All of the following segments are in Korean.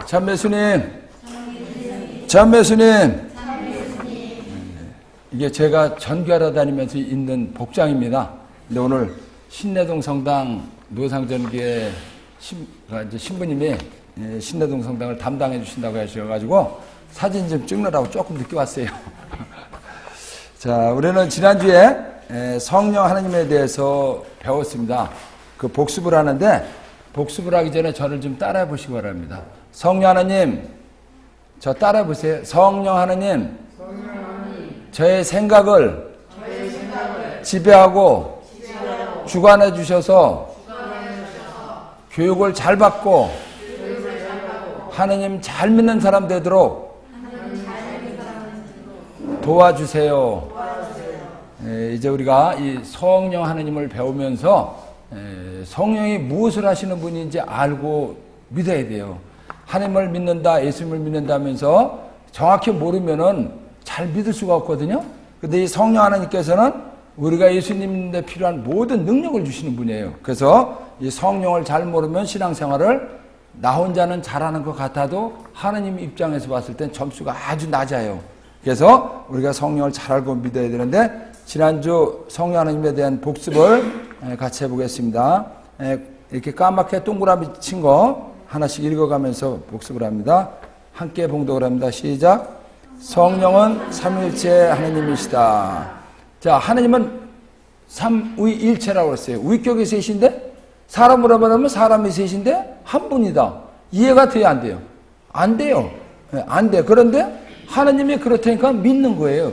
참매수님, 참매수님. 이게 제가 전교하러 다니면서 있는 복장입니다. 근데 오늘 신내동 성당 노상전교회 신부님이 신내동 성당을 담당해 주신다고 하셔가지고 사진 좀 찍느라고 조금 늦게 왔어요. 자, 우리는 지난주에 성령 하나님에 대해서 배웠습니다. 그 복습을 하는데 복습을 하기 전에 저를 좀 따라해 보시기 바랍니다. 성령 하나님, 저 따라해 보세요. 성령 하나님, 저의 생각을 지배하고 주관해 주셔서 교육을 잘 받고 하나님 잘 믿는 사람 되도록 도와주세요. 이제 우리가 이 성령 하나님을 배우면서 성령이 무엇을 하시는 분인지 알고 믿어야 돼요. 하나님을 믿는다, 예수님을 믿는다면서 정확히 모르면은 잘 믿을 수가 없거든요. 근데 이 성령 하나님께서는 우리가 예수님 믿는데 필요한 모든 능력을 주시는 분이에요. 그래서 이 성령을 잘 모르면 신앙생활을 나 혼자는 잘하는 것 같아도 하나님 입장에서 봤을 땐 점수가 아주 낮아요. 그래서 우리가 성령을 잘 알고 믿어야 되는데 지난주 성령 하나님에 대한 복습을 같이 해보겠습니다. 이렇게 까맣게 동그라미 친 거 하나씩 읽어가면서 복습을 합니다. 함께 봉독을 합니다. 시작. 성령은 삼위일체 하나님이시다. 자, 하나님은 삼위일체라고 했어요. 위격이 셋인데 사람으로 말하면 사람이 셋인데 한 분이다. 이해가 돼요, 안 돼요? 안 돼요. 안 돼. 그런데 하나님이 그렇다니까 믿는 거예요.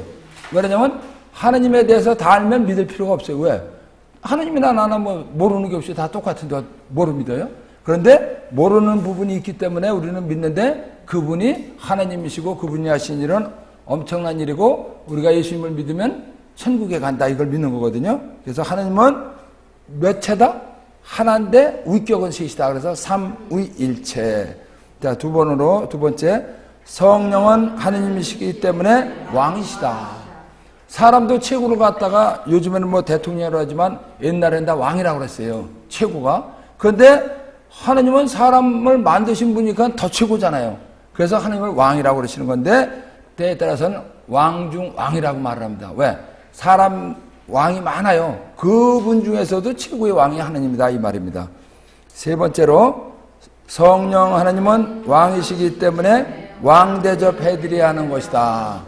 왜냐면 하나님에 대해서 다 알면 믿을 필요가 없어요. 왜? 하나님이나 나나 뭐 모르는 게 없이 다 똑같은데 뭐로 믿어요? 그런데 모르는 부분이 있기 때문에 우리는 믿는데 그분이 하나님이시고 그분이 하신 일은 엄청난 일이고 우리가 예수님을 믿으면 천국에 간다, 이걸 믿는 거거든요. 그래서 하나님은 몇 채다? 하나인데 위격은 셋이다. 그래서 삼위일체. 자, 두 번째, 성령은 하나님이시기 때문에 왕이시다. 사람도 최고로 갔다가 요즘에는 뭐 대통령이라고 하지만 옛날엔 다 왕이라고 그랬어요. 최고가. 그런데 하나님은 사람을 만드신 분이니까 더 최고잖아요. 그래서 하나님을 왕이라고 그러시는 건데 때에 따라서는 왕 중 왕이라고 말을 합니다. 왜? 사람 왕이 많아요. 그분 중에서도 최고의 왕이 하나님이다, 이 말입니다. 세 번째로 성령 하나님은 왕이시기 때문에 왕 대접해드려야 하는 것이다.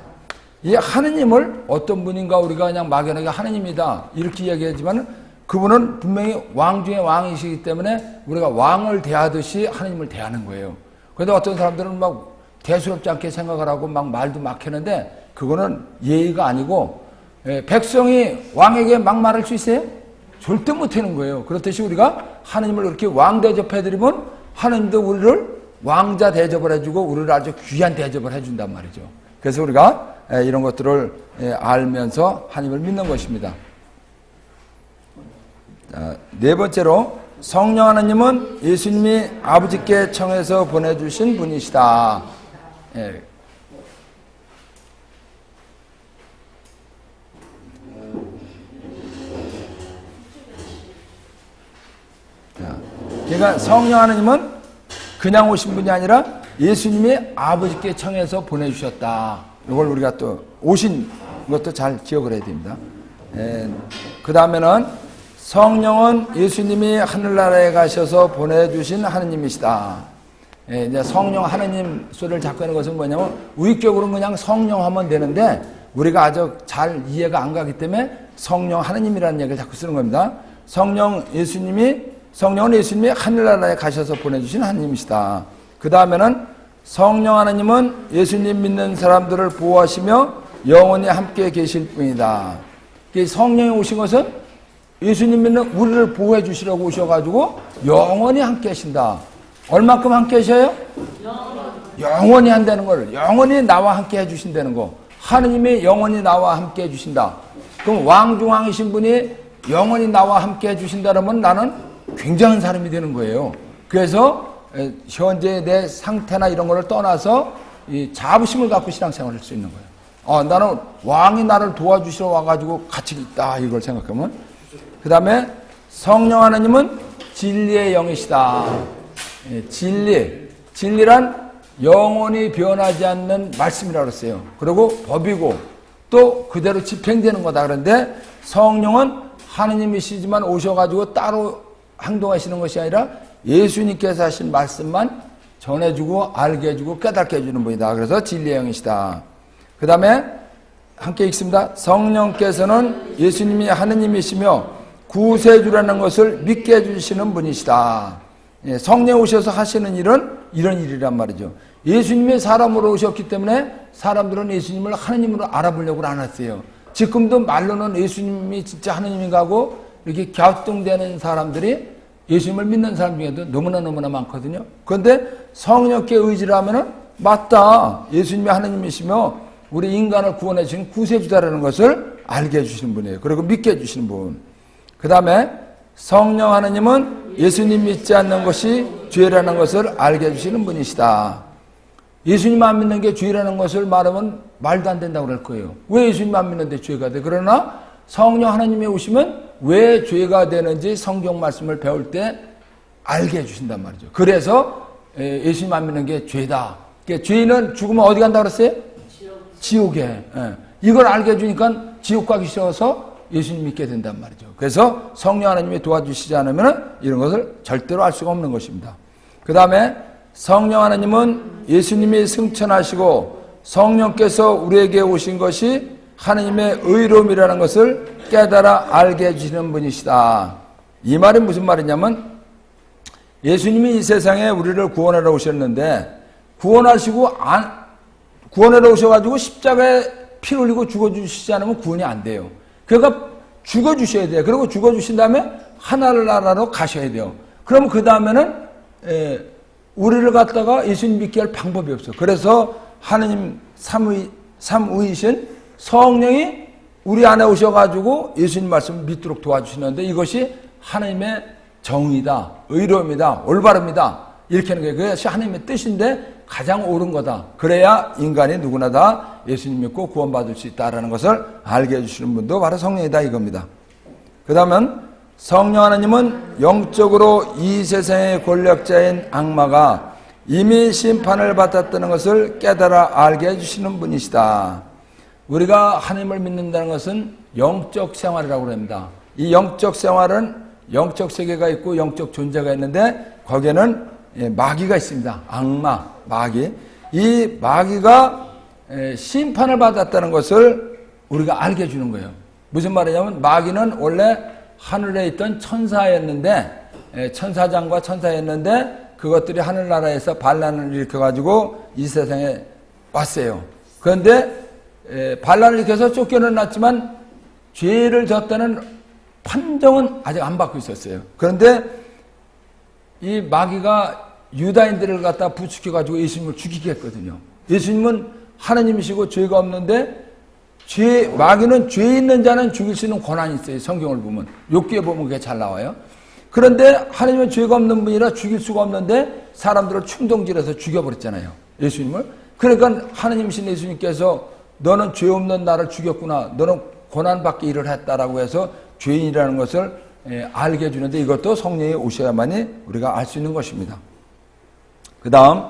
이 하나님을 어떤 분인가 우리가 그냥 막연하게 하나님이다 이렇게 이야기하지만 그분은 분명히 왕 중에 왕이시기 때문에 우리가 왕을 대하듯이 하나님을 대하는 거예요. 그런데 어떤 사람들은 막 대수롭지 않게 생각을 하고 막 말도 막 하는데 그거는 예의가 아니고 백성이 왕에게 막 말할 수 있어요? 절대 못하는 거예요. 그렇듯이 우리가 하나님을 그렇게 왕 대접해드리면 하나님도 우리를 왕자 대접을 해주고 우리를 아주 귀한 대접을 해준단 말이죠. 그래서 우리가 이런 것들을 알면서 하나님을 믿는 것입니다. 네 번째로 성령 하나님은 예수님이 아버지께 청해서 보내주신 분이시다. 그러니까 성령 하나님은 그냥 오신 분이 아니라 예수님이 아버지께 청해서 보내주셨다. 이걸 우리가 또 오신 것도 잘 기억을 해야 됩니다. 그 다음에는 성령은 예수님이 하늘나라에 가셔서 보내주신 하느님이시다. 이제 성령 하느님 소리를 자꾸 하는 것은 뭐냐면 우익적으로는 그냥 성령 하면 되는데 우리가 아주 잘 이해가 안 가기 때문에 성령 하느님이라는 얘기를 자꾸 쓰는 겁니다. 성령은 예수님이 하늘나라에 가셔서 보내주신 하느님이시다. 그 다음에는 성령 하나님은 예수님 믿는 사람들을 보호하시며 영원히 함께 계실 뿐이다. 성령이 오신 것은 예수님 믿는 우리를 보호해 주시려고 오셔가지고 영원히 함께 하신다. 얼마큼 함께 하셔요? 영원히 한다는 걸, 영원히 나와 함께 해주신다는 거. 하느님이 영원히 나와 함께 해주신다. 그럼 왕중왕이신 분이 영원히 나와 함께 해주신다면 나는 굉장한 사람이 되는 거예요. 그래서 현재 내 상태나 이런 거를 떠나서 이 자부심을 갖고 신앙생활을 할 수 있는 거예요. 나는 왕이 나를 도와주시러 와가지고 같이 있다, 이걸 생각하면. 그 다음에 성령 하나님은 진리의 영이시다. 진리란 영원히 변하지 않는 말씀이라고 그랬어요. 그리고 법이고 또 그대로 집행되는 거다. 그런데 성령은 하느님이시지만 오셔가지고 따로 행동하시는 것이 아니라 예수님께서 하신 말씀만 전해주고 알게 해주고 깨닫게 해주는 분이다. 그래서 진리의 영이시다. 그 다음에 함께 읽습니다. 성령께서는 예수님이 하느님이시며 구세주라는 것을 믿게 해주시는 분이시다. 성령 오셔서 하시는 일은 이런 일이란 말이죠. 예수님이 사람으로 오셨기 때문에 사람들은 예수님을 하느님으로 알아보려고 안 했어요. 지금도 말로는 예수님이 진짜 하느님인가 하고 이렇게 갸우뚱대는 사람들이 예수님을 믿는 사람 중에도 너무나 많거든요. 그런데 성령께 의지를 하면은 맞다. 예수님이 하느님이시며 우리 인간을 구원해 주신 구세주다라는 것을 알게 해주시는 분이에요. 그리고 믿게 해주시는 분. 그 다음에 성령 하느님은 예수님 믿지 않는 것이 죄라는 것을 알게 해주시는 분이시다. 예수님 안 믿는 게 죄라는 것을 말하면 말도 안 된다고 그럴 거예요. 왜 예수님 안 믿는데 죄가 돼? 그러나 성령 하나님이 오시면 왜 죄가 되는지 성경 말씀을 배울 때 알게 해주신단 말이죠. 그래서 예수님 안 믿는 게 죄다. 그러니까 죄는 죽으면 어디 간다고 그랬어요? 지옥에. 이걸 알게 해주니까 지옥 가기 싫어서 예수님 믿게 된단 말이죠. 그래서 성령 하나님이 도와주시지 않으면 이런 것을 절대로 알 수가 없는 것입니다. 그 다음에 성령 하나님은 예수님이 승천하시고 성령께서 우리에게 오신 것이 하나님의 의로움이라는 것을 깨달아 알게 해주시는 분이시다. 이 말이 무슨 말이냐면 예수님이 이 세상에 우리를 구원하러 오셨는데 구원하러 오셔가지고 십자가에 피 흘리고 죽어주시지 않으면 구원이 안 돼요. 그러니까 죽어주셔야 돼요. 그리고 죽어주신 다음에 하늘나라로 가셔야 돼요. 그럼 그 다음에는 우리를 갖다가 예수님 믿게 할 방법이 없어. 그래서 하느님 삼위이신 성령이 우리 안에 오셔가지고 예수님 말씀을 믿도록 도와주시는데 이것이 하나님의 정의다, 의로움이다, 올바름이다 이렇게 하는 거예요. 그것이 하나님의 뜻인데 가장 옳은 거다. 그래야 인간이 누구나 다 예수님 믿고 구원받을 수 있다는 것을 알게 해주시는 분도 바로 성령이다 이겁니다. 그 다음은 성령 하나님은 영적으로 이 세상의 권력자인 악마가 이미 심판을 받았다는 것을 깨달아 알게 해주시는 분이시다. 우리가 하나님을 믿는다는 것은 영적 생활이라고 합니다. 이 영적 생활은 영적 세계가 있고 영적 존재가 있는데 거기에는 마귀가 있습니다. 악마, 마귀. 이 마귀가 심판을 받았다는 것을 우리가 알게 해주는 거예요. 무슨 말이냐면 마귀는 원래 하늘에 있던 천사였는데 천사장과 천사였는데 그것들이 하늘나라에서 반란을 일으켜가지고 이 세상에 왔어요. 그런데 반란을 일으켜서 쫓겨났지만 죄를 졌다는 판정은 아직 안 받고 있었어요. 그런데 이 마귀가 유다인들을 갖다 부추겨가지고 예수님을 죽이게 했거든요. 예수님은 하나님이시고 죄가 없는데 마귀는 죄 있는 자는 죽일 수 있는 권한이 있어요. 성경을 보면. 욥기에 보면 그게 잘 나와요. 그런데 하나님은 죄가 없는 분이라 죽일 수가 없는데 사람들을 충동질해서 죽여버렸잖아요. 예수님을. 그러니까 하나님이신 예수님께서 너는 죄 없는 나를 죽였구나. 너는 고난받게 일을 했다라고 해서 죄인이라는 것을 알게 해주는데 이것도 성령이 오셔야만이 우리가 알 수 있는 것입니다. 그 다음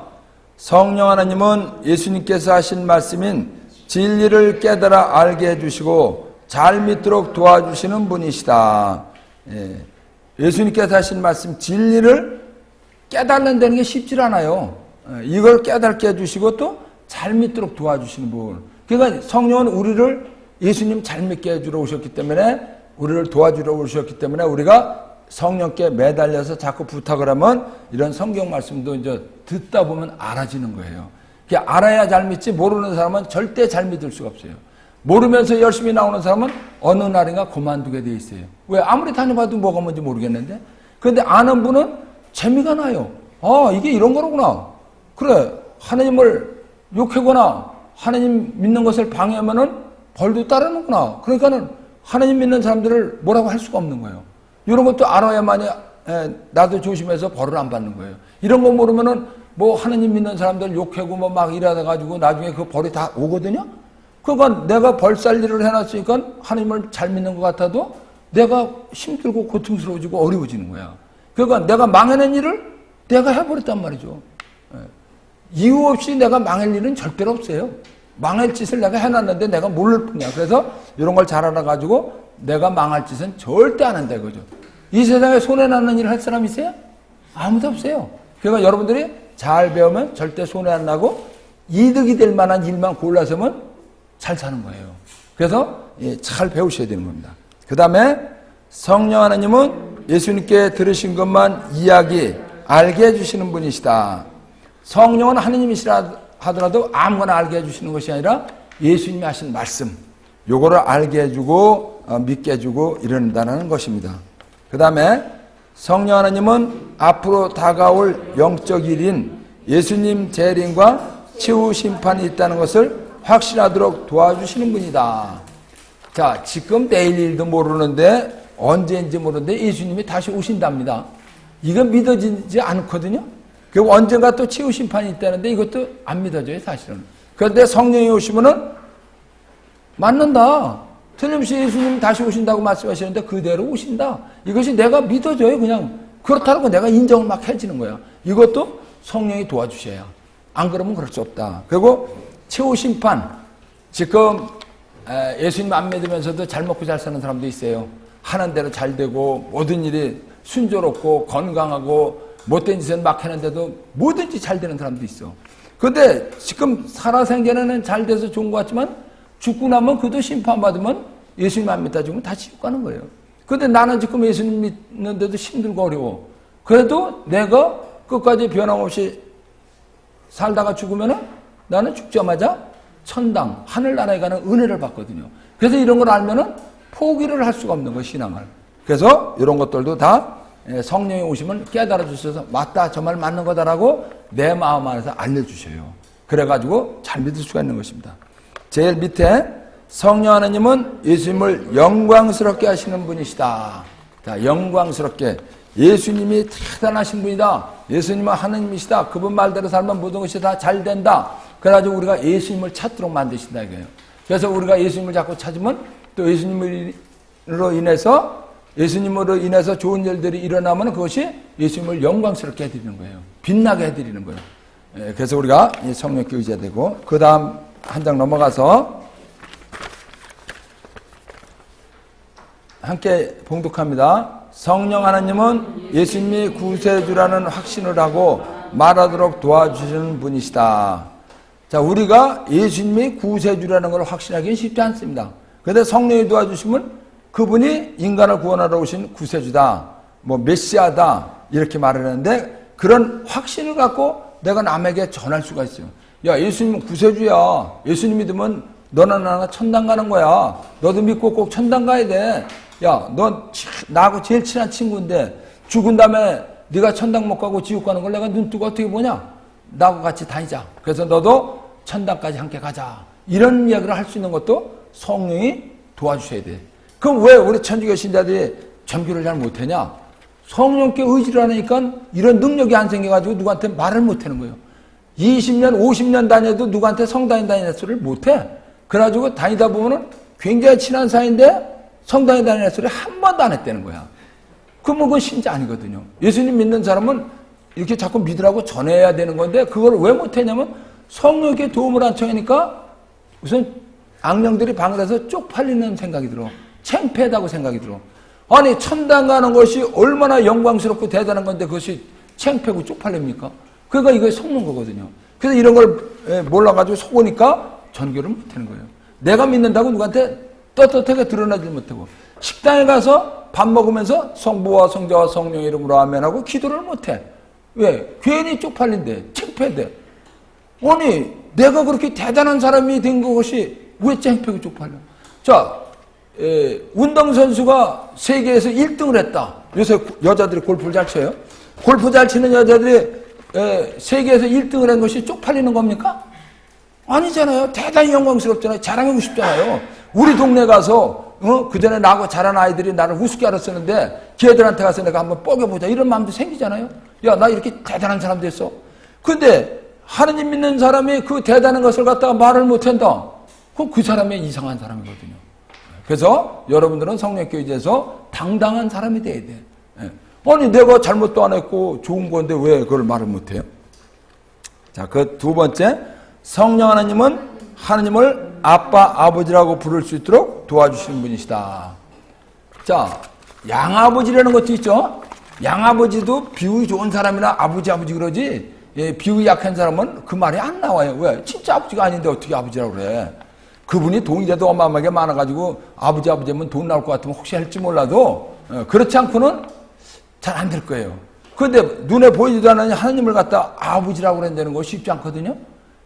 성령 하나님은 예수님께서 하신 말씀인 진리를 깨달아 알게 해주시고 잘 믿도록 도와주시는 분이시다. 예수님께서 하신 말씀 진리를 깨달는다는 게 쉽지 않아요. 이걸 깨닫게 해주시고 또 잘 믿도록 도와주시는 분. 그러니까 성령은 우리를 예수님 잘 믿게 해주러 오셨기 때문에 우리를 도와주러 오셨기 때문에 우리가 성령께 매달려서 자꾸 부탁을 하면 이런 성경 말씀도 이제 듣다 보면 알아지는 거예요. 알아야 잘 믿지 모르는 사람은 절대 잘 믿을 수가 없어요. 모르면서 열심히 나오는 사람은 어느 날인가 그만두게 돼 있어요. 왜? 아무리 다녀봐도 뭐가 뭔지 모르겠는데. 그런데 아는 분은 재미가 나요. 아, 이게 이런 거로구나. 그래, 하나님을 욕하거나 하나님 믿는 것을 방해하면은 벌도 따르는구나. 그러니까는 하나님 믿는 사람들을 뭐라고 할 수가 없는 거예요. 이런 것도 알아야만이 나도 조심해서 벌을 안 받는 거예요. 이런 거 모르면은 뭐 하나님 믿는 사람들 욕하고 뭐 막 이러다 가지고 나중에 그 벌이 다 오거든요. 그러니까 내가 벌살 일을 해놨으니까 하나님을 잘 믿는 것 같아도 내가 힘들고 고통스러워지고 어려워지는 거야. 그러니까 내가 망해낸 일을 내가 해버렸단 말이죠. 이유 없이 내가 망할 일은 절대로 없어요. 망할 짓을 내가 해놨는데 내가 모를 뿐이야. 그래서 이런 걸 잘 알아가지고 내가 망할 짓은 절대 안 한다 이거죠. 이 세상에 손해나는 일을 할 사람 있어요? 아무도 없어요. 그러니까 여러분들이 잘 배우면 절대 손해 안 나고 이득이 될 만한 일만 골라서면 잘 사는 거예요. 그래서 잘 배우셔야 되는 겁니다. 그 다음에 성령 하나님은 예수님께 들으신 것만 이야기, 알게 해주시는 분이시다. 성령은 하느님이시라 하더라도 아무거나 알게 해주시는 것이 아니라 예수님이 하신 말씀, 요거를 알게 해주고 믿게 해주고 이런다는 것입니다. 그 다음에 성령 하나님은 앞으로 다가올 영적 일인 예수님 재림과 최후 심판이 있다는 것을 확신하도록 도와주시는 분이다. 자, 지금 내일 일도 모르는데 언제인지 모르는데 예수님이 다시 오신답니다. 이건 믿어지지 않거든요. 그리고 언젠가 또 최후 심판이 있다는데 이것도 안 믿어져요, 사실은. 그런데 성령이 오시면은 맞는다. 틀림없이 예수님 다시 오신다고 말씀하시는데 그대로 오신다. 이것이 내가 믿어져요, 그냥. 그렇다고 내가 인정을 막 해지는 거야. 이것도 성령이 도와주셔야. 안 그러면 그럴 수 없다. 그리고 최후 심판. 지금 예수님 안 믿으면서도 잘 먹고 잘 사는 사람도 있어요. 하는 대로 잘 되고 모든 일이 순조롭고 건강하고 못된 짓은 막 하는데도 뭐든지 잘 되는 사람도 있어. 그런데 지금 살아생전에는 잘 돼서 좋은 것 같지만 죽고 나면 그도 심판받으면 예수님 안 믿다 죽으면 다 지옥 가는 거예요. 그런데 나는 지금 예수님 믿는데도 힘들고 어려워. 그래도 내가 끝까지 변함없이 살다가 죽으면은 나는 죽자마자 천당, 하늘나라에 가는 은혜를 받거든요. 그래서 이런 걸 알면은 포기를 할 수가 없는 거예요, 신앙을. 그래서 이런 것들도 다 성령이 오시면 깨달아 주셔서 맞다, 저 말 맞는 거다라고 내 마음 안에서 알려주셔요. 그래가지고 잘 믿을 수가 있는 것입니다. 제일 밑에 성령 하나님은 예수님을 영광스럽게 하시는 분이시다. 자, 영광스럽게. 예수님이 대단하신 분이다. 예수님은 하나님이시다. 그분 말대로 살면 모든 것이 다 잘 된다. 그래가지고 우리가 예수님을 찾도록 만드신다 이거예요. 그래서 우리가 예수님을 자꾸 찾으면 또 예수님으로 인해서 좋은 일들이 일어나면 그것이 예수님을 영광스럽게 해드리는 거예요. 빛나게 해드리는 거예요. 그래서 우리가 성령께 의지해야 되고, 그 다음 한 장 넘어가서 함께 봉독합니다. 성령 하나님은 예수님이 구세주라는 확신을 하고 말하도록 도와주시는 분이시다. 자, 우리가 예수님이 구세주라는 걸 확신하기는 쉽지 않습니다. 그런데 성령이 도와주시면 그분이 인간을 구원하러 오신 구세주다, 뭐 메시아다 이렇게 말을 하는데 그런 확신을 갖고 내가 남에게 전할 수가 있어요. 야, 예수님은 구세주야. 예수님 믿으면 너나 나나 천당 가는 거야. 너도 믿고 꼭 천당 가야 돼. 야, 너 나하고 제일 친한 친구인데 죽은 다음에 네가 천당 못 가고 지옥 가는 걸 내가 눈 뜨고 어떻게 보냐? 나하고 같이 다니자. 그래서 너도 천당까지 함께 가자. 이런 이야기를 할 수 있는 것도 성령이 도와주셔야 돼. 그럼 왜 우리 천주교 신자들이 전교를 잘 못하냐? 성령께 의지를 하니까 이런 능력이 안 생겨가지고 누구한테 말을 못하는 거예요. 20년, 50년 다녀도 누구한테 성당에 다니는 소리를 못해. 그래가지고 다니다 보면은 굉장히 친한 사이인데 성당에 다니는 소리 한 번도 안 했다는 거야. 그러면 그건 신자 아니거든요. 예수님 믿는 사람은 이렇게 자꾸 믿으라고 전해야 되는 건데 그걸 왜 못했냐면 성령께 도움을 안 청하니까 우선 악령들이 방에서 쪽팔리는 생각이 들어. 창피하다고 생각이 들어. 아니, 천당 가는 것이 얼마나 영광스럽고 대단한 건데 그것이 창피하고 쪽팔립니까? 그러니까 이거 속는 거거든요. 그래서 이런 걸 몰라가지고 속으니까 전교를 못하는 거예요. 내가 믿는다고 누구한테 떳떳하게 드러나지 못하고 식당에 가서 밥 먹으면서 성부와 성자와 성령 이름으로 아멘하고 기도를 못해. 왜? 괜히 쪽팔린대. 창피한데. 아니, 내가 그렇게 대단한 사람이 된 것이 왜 창피하고 쪽팔려? 자, 운동선수가 세계에서 1등을 했다. 요새 여자들이 골프를 잘 쳐요. 골프 잘 치는 여자들이 세계에서 1등을 한 것이 쪽팔리는 겁니까? 아니잖아요. 대단히 영광스럽잖아요. 자랑하고 싶잖아요. 우리 동네 가서 그전에 나하고 자란 아이들이 나를 우습게 알았었는데 걔들한테 가서 내가 한번 뻐겨보자 이런 마음도 생기잖아요. 야, 나 이렇게 대단한 사람 됐어. 근데 하느님 믿는 사람이 그 대단한 것을 갖다가 말을 못한다. 그럼 그 사람이 이상한 사람이거든요. 그래서 여러분들은 성령께 의지해서 당당한 사람이 돼야 돼. 아니, 내가 잘못도 안 했고 좋은 건데 왜 그걸 말을 못해요? 자, 그 두 번째, 성령 하나님은 하나님을 아빠, 아버지라고 부를 수 있도록 도와주시는 분이시다. 자, 양아버지라는 것도 있죠. 양아버지도 비유가 좋은 사람이나 아버지 그러지, 비유 약한 사람은 그 말이 안 나와요. 왜? 진짜 아버지가 아닌데 어떻게 아버지라고 그래. 그분이 돈이라도 어마어마하게 많아가지고 아버지면 돈 나올 것 같으면 혹시 할지 몰라도 그렇지 않고는 잘 안 될 거예요. 그런데 눈에 보이지도 않는 하나님을 갖다 아버지라고 그런다는 거 쉽지 않거든요.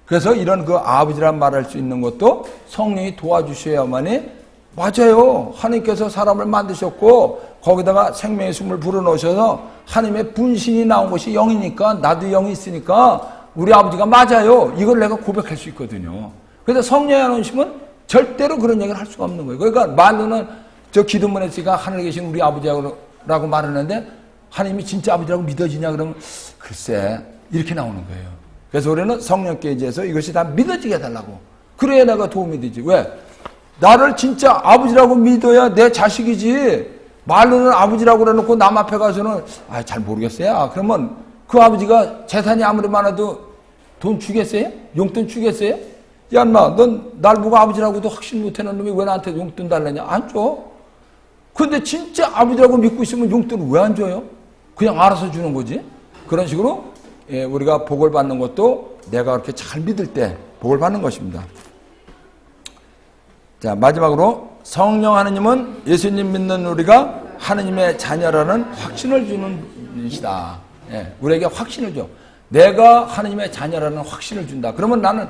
그래서 이런 그 아버지란 말할 수 있는 것도 성령이 도와주셔야만이 맞아요. 하나님께서 사람을 만드셨고 거기다가 생명의 숨을 불어넣으셔서 하나님의 분신이 나온 것이 영이니까 나도 영이 있으니까 우리 아버지가 맞아요. 이걸 내가 고백할 수 있거든요. 그래서 성령이 안 오시면 절대로 그런 얘기를 할 수가 없는 거예요. 그러니까 말로는 저 기도문에 쓰니까 하늘에 계신 우리 아버지라고 말하는데 하나님이 진짜 아버지라고 믿어지냐 그러면 글쎄 이렇게 나오는 거예요. 그래서 우리는 성령께 의지해서 이것이 다 믿어지게 해달라고. 그래야 내가 도움이 되지. 왜? 나를 진짜 아버지라고 믿어야 내 자식이지. 말로는 아버지라고 그래놓고 남 앞에 가서는 잘 모르겠어요. 그러면 그 아버지가 재산이 아무리 많아도 돈 주겠어요? 용돈 주겠어요? 야 인마 넌 날 보고 아버지라고도 확신 못하는 놈이 왜 나한테 용돈 달라냐? 안 줘. 근데 진짜 아버지라고 믿고 있으면 용돈을 왜 안 줘요? 그냥 알아서 주는 거지. 그런 식으로 우리가 복을 받는 것도 내가 그렇게 잘 믿을 때 복을 받는 것입니다. 자, 마지막으로 성령 하나님은 예수님 믿는 우리가 하나님의 자녀라는 확신을 주는 분이시다. 우리에게 확신을 줘. 내가 하나님의 자녀라는 확신을 준다. 그러면 나는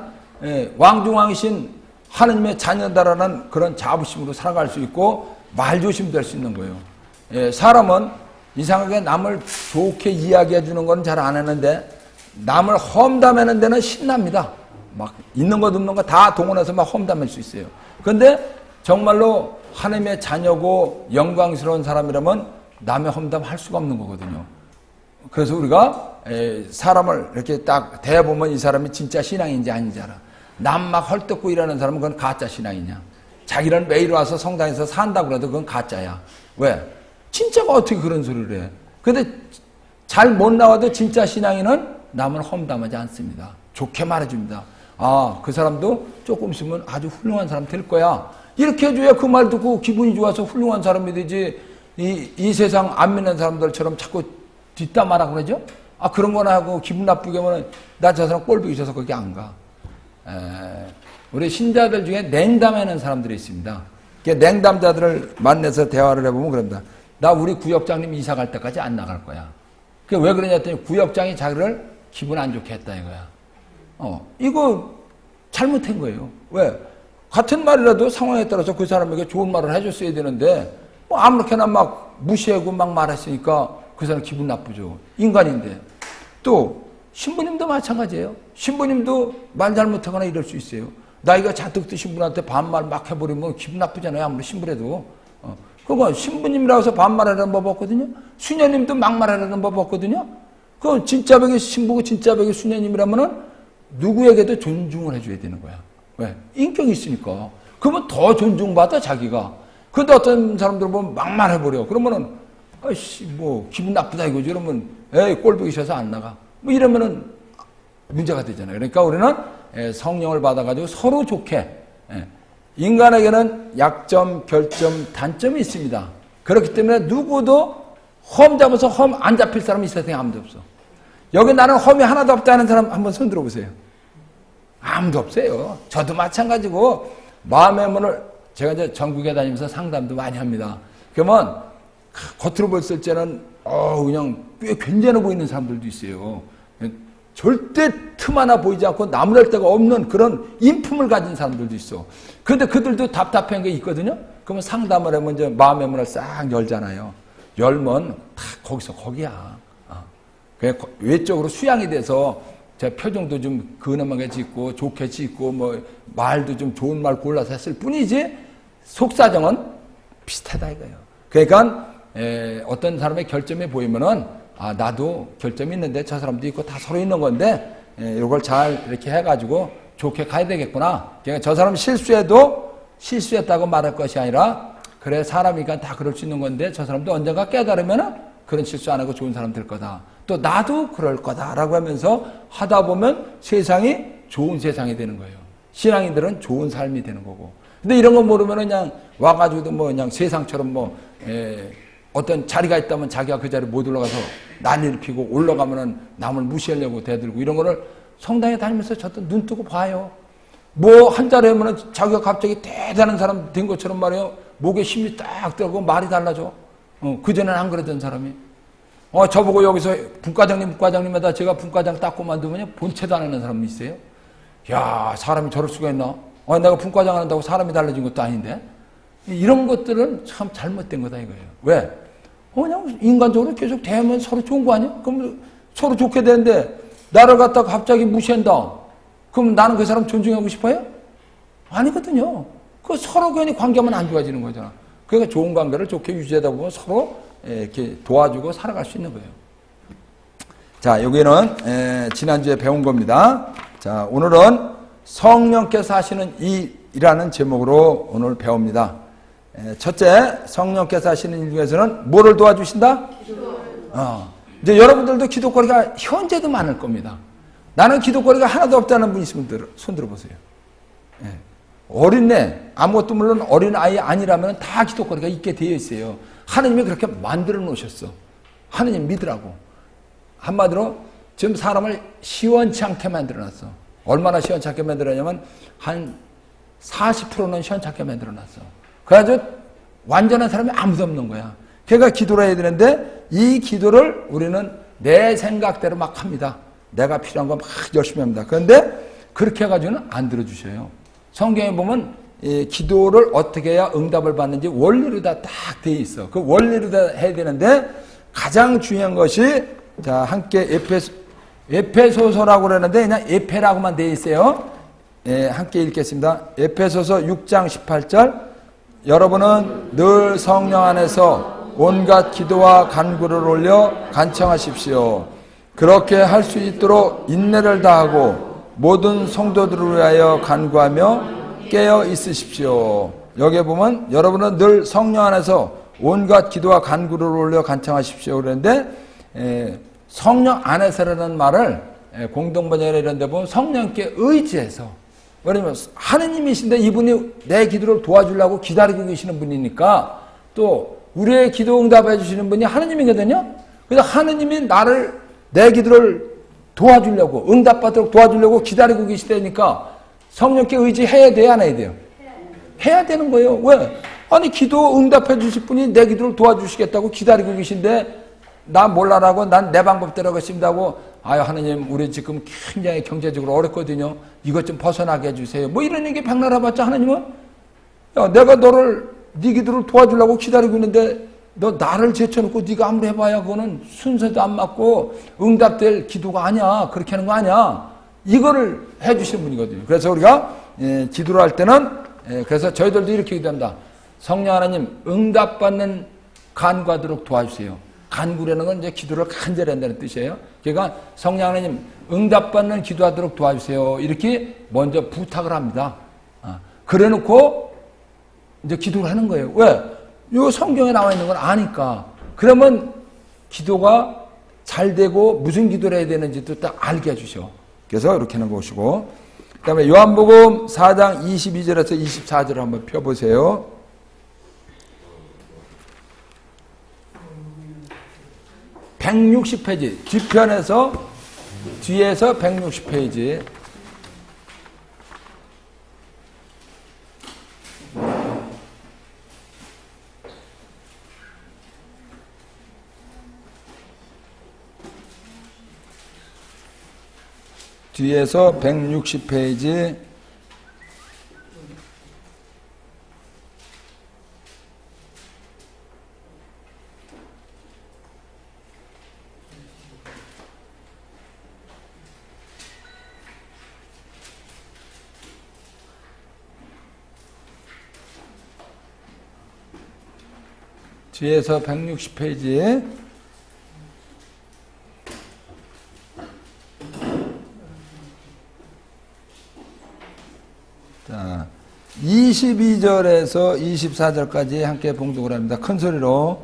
왕중왕이신 하나님의 자녀다라는 그런 자부심으로 살아갈 수 있고 말조심 될 수 있는 거예요. 사람은 이상하게 남을 좋게 이야기해 주는 건 잘 안 하는데 남을 험담하는 데는 신납니다. 막 있는 것 없는 거 다 동원해서 막 험담할 수 있어요. 그런데 정말로 하나님의 자녀고 영광스러운 사람이라면 남의 험담 할 수가 없는 거거든요. 그래서 우리가 사람을 이렇게 딱 대해보면 이 사람이 진짜 신앙인지 아닌지 알아. 남 막 헐뜯고 일하는 사람은 그건 가짜 신앙이냐. 자기는 매일 와서 성당에서 산다고 그래도 그건 가짜야. 왜? 진짜가 어떻게 그런 소리를 해. 근데 잘 못 나와도 진짜 신앙인은 남을 험담하지 않습니다. 좋게 말해줍니다. 그 사람도 조금 있으면 아주 훌륭한 사람 될 거야. 이렇게 해줘야 그 말 듣고 기분이 좋아서 훌륭한 사람이 되지. 이 세상 안 믿는 사람들처럼 자꾸 뒷담화라고 그러죠? 그런 거나 하고 기분 나쁘게 하면 나 저 사람 꼴보기 싫어서 거기 안 가. 우리 신자들 중에 냉담하는 사람들이 있습니다. 냉담자들을 만나서 대화를 해보면 그런다. 나 우리 구역장님 이사 갈 때까지 안 나갈 거야. 그게 왜 그러냐 했더니 구역장이 자기를 기분 안 좋게 했다 이거야. 이거 잘못한 거예요. 왜? 같은 말이라도 상황에 따라서 그 사람에게 좋은 말을 해줬어야 되는데 아무렇게나 막 무시하고 막 말했으니까 그 사람 기분 나쁘죠. 인간인데. 또 신부님도 마찬가지예요. 신부님도 말 잘못하거나 이럴 수 있어요. 나이가 잔뜩 드신 분한테 반말 막 해버리면 기분 나쁘잖아요. 아무리 신부라도. 그거 신부님이라고 해서 반말하라는 법 없거든요. 수녀님도 막말하라는 법 없거든요. 그 진짜 벽의 신부고 진짜 벽의 수녀님이라면은 누구에게도 존중을 해줘야 되는 거야. 왜? 인격이 있으니까. 그러면 더 존중받아 자기가. 근데 어떤 사람들 보면 막말해버려. 그러면은 뭐 기분 나쁘다 이거지. 그러면 꼴보기 싫어서 안 나가. 뭐 이러면은 문제가 되잖아요. 그러니까 우리는 성령을 받아가지고 서로 좋게. 인간에게는 약점, 결점, 단점이 있습니다. 그렇기 때문에 누구도 험 잡아서 험 안 잡힐 사람이 이 세상에 아무도 없어. 여기 나는 험이 하나도 없다는 사람 한번 손 들어보세요. 아무도 없어요. 저도 마찬가지고 마음의 문을 제가 이제 전국에 다니면서 상담도 많이 합니다. 그러면 겉으로 봤을 때는 그냥 꽤 괜찮아 보이는 사람들도 있어요. 절대 틈 하나 보이지 않고 나무랄 데가 없는 그런 인품을 가진 사람들도 있어. 그런데 그들도 답답한 게 있거든요. 그러면 상담을 하면 이제 마음의 문을 싹 열잖아요. 열면 다 거기서 거기야. 그냥 외적으로 수양이 돼서 제 표정도 좀 근엄하게 짓고 좋게 짓고 뭐 말도 좀 좋은 말 골라서 했을 뿐이지 속사정은 비슷하다 이거예요. 그러니까 어떤 사람의 결점이 보이면은 나도 결점이 있는데 저 사람도 있고 다 서로 있는 건데 이걸 잘 이렇게 해가지고 좋게 가야 되겠구나. 그러니까 저 사람 실수해도 실수했다고 말할 것이 아니라 그래 사람이니까 다 그럴 수 있는 건데 저 사람도 언젠가 깨달으면은 그런 실수 안 하고 좋은 사람 될 거다. 또 나도 그럴 거다라고 하면서 하다 보면 세상이 좋은 세상이 되는 거예요. 신앙인들은 좋은 삶이 되는 거고. 근데 이런 거 모르면 그냥 와가지고도 뭐 그냥 세상처럼 뭐 어떤 자리가 있다면 자기가 그 자리에 못 올라가서 난리를 피고 올라가면은 남을 무시하려고 대들고 이런 거를 성당에 다니면서 저도 눈 뜨고 봐요. 뭐 한 자리 하면은 자기가 갑자기 대단한 사람 된 것처럼 말이에요. 목에 힘이 딱 들고 말이 달라져. 그전에는 안 그러던 사람이. 저보고 여기서 분과장님마다 제가 분과장 닦고 만두면 본체도 안 하는 사람이 있어요. 야, 사람이 저럴 수가 있나? 내가 분과장 한다고 사람이 달라진 것도 아닌데? 이런 것들은 참 잘못된 거다 이거예요. 왜? 그냥 인간적으로 계속 대하면 서로 좋은 거 아니야? 그럼 서로 좋게 되는데 나를 갖다가 갑자기 무시한다. 그럼 나는 그 사람 존중하고 싶어요? 아니거든요. 그 서로 괜히 관계만 안 좋아지는 거잖아. 그러니까 좋은 관계를 좋게 유지하다 보면 서로 이렇게 도와주고 살아갈 수 있는 거예요. 자, 여기는 지난주에 배운 겁니다. 자, 오늘은 성령께서 하시는 일이라는 제목으로 오늘 배웁니다. 첫째, 성령께서 하시는 일 중에서는 뭐를 도와주신다? 기도. 이제 여러분들도 기도거리가 현재도 많을 겁니다. 나는 기도거리가 하나도 없다는 분 있으면 손 들어보세요. 어린애, 아무것도 물론 어린아이 아니라면 다 기도거리가 있게 되어 있어요. 하느님이 그렇게 만들어 놓으셨어. 하느님 믿으라고. 한마디로 지금 사람을 시원치 않게 만들어 놨어. 얼마나 시원치 않게 만들었냐면 한 40%는 시원치 않게 만들어 놨어. 그래가지고 완전한 사람이 아무도 없는 거야. 걔가 기도를 해야 되는데 이 기도를 우리는 내 생각대로 막 합니다. 내가 필요한 거 막 열심히 합니다. 그런데 그렇게 해가지고는 안 들어주셔요. 성경에 보면 이 기도를 어떻게 해야 응답을 받는지 원리로 다 딱 돼 있어. 그 원리로 다 해야 되는데 가장 중요한 것이 자 함께 에페소서라고 그러는데 그냥 에페라고만 돼 있어요. 함께 읽겠습니다. 에페소서 6장 18절 여러분은 늘 성령 안에서 온갖 기도와 간구를 올려 간청하십시오. 그렇게 할 수 있도록 인내를 다하고 모든 성도들을 위하여 간구하며 깨어 있으십시오. 여기에 보면 여러분은 늘 성령 안에서 온갖 기도와 간구를 올려 간청하십시오. 그런데 성령 안에서라는 말을 공동번역이나 이런 데 보면 성령께 의지해서 왜냐면 하느님이신데 이분이 내 기도를 도와주려고 기다리고 계시는 분이니까 또 우리의 기도 응답해 주시는 분이 하느님이거든요. 그래서 하느님이 내 기도를 도와주려고 응답받도록 도와주려고 기다리고 계시다니까 성령께 의지해야 돼요? 안 해야 돼요? 해야 되는 거예요. 왜? 아니 기도 응답해 주실 분이 내 기도를 도와주시겠다고 기다리고 계신데 나 몰라라고 난 내 방법대로 하겠습니다고 아유 하느님 우리 지금 굉장히 경제적으로 어렵거든요. 이것 좀 벗어나게 해주세요. 뭐 이런 얘기 백날해봤자 하느님은 야 내가 네 기도를 도와주려고 기다리고 있는데 너 나를 제쳐놓고 네가 아무리 해봐야 그거는 순서도 안 맞고 응답될 기도가 아니야. 그렇게 하는 거 아니야. 이거를 해주시는 분이거든요. 그래서 우리가 기도를 할 때는 그래서 저희들도 이렇게 기도합니다. 성령 하나님 응답받는 간구하도록 도와주세요. 간구라는 건 이제 기도를 간절히 한다는 뜻이에요. 그러니까 성령 하나님 응답받는 기도하도록 도와주세요. 이렇게 먼저 부탁을 합니다. 그래놓고 이제 기도를 하는 거예요. 왜? 이 성경에 나와 있는 걸 아니까. 그러면 기도가 잘 되고 무슨 기도를 해야 되는지도 딱 알게 해주셔. 그래서 이렇게 하는 것이고. 그 다음에 요한복음 4장 22절에서 24절을 한번 펴보세요. (160페이지) 뒤에서 160페이지 뒤에서 160페이지 뒤에서 160페이지에 자, 22절에서 24절까지 함께 봉독을 합니다. 큰 소리로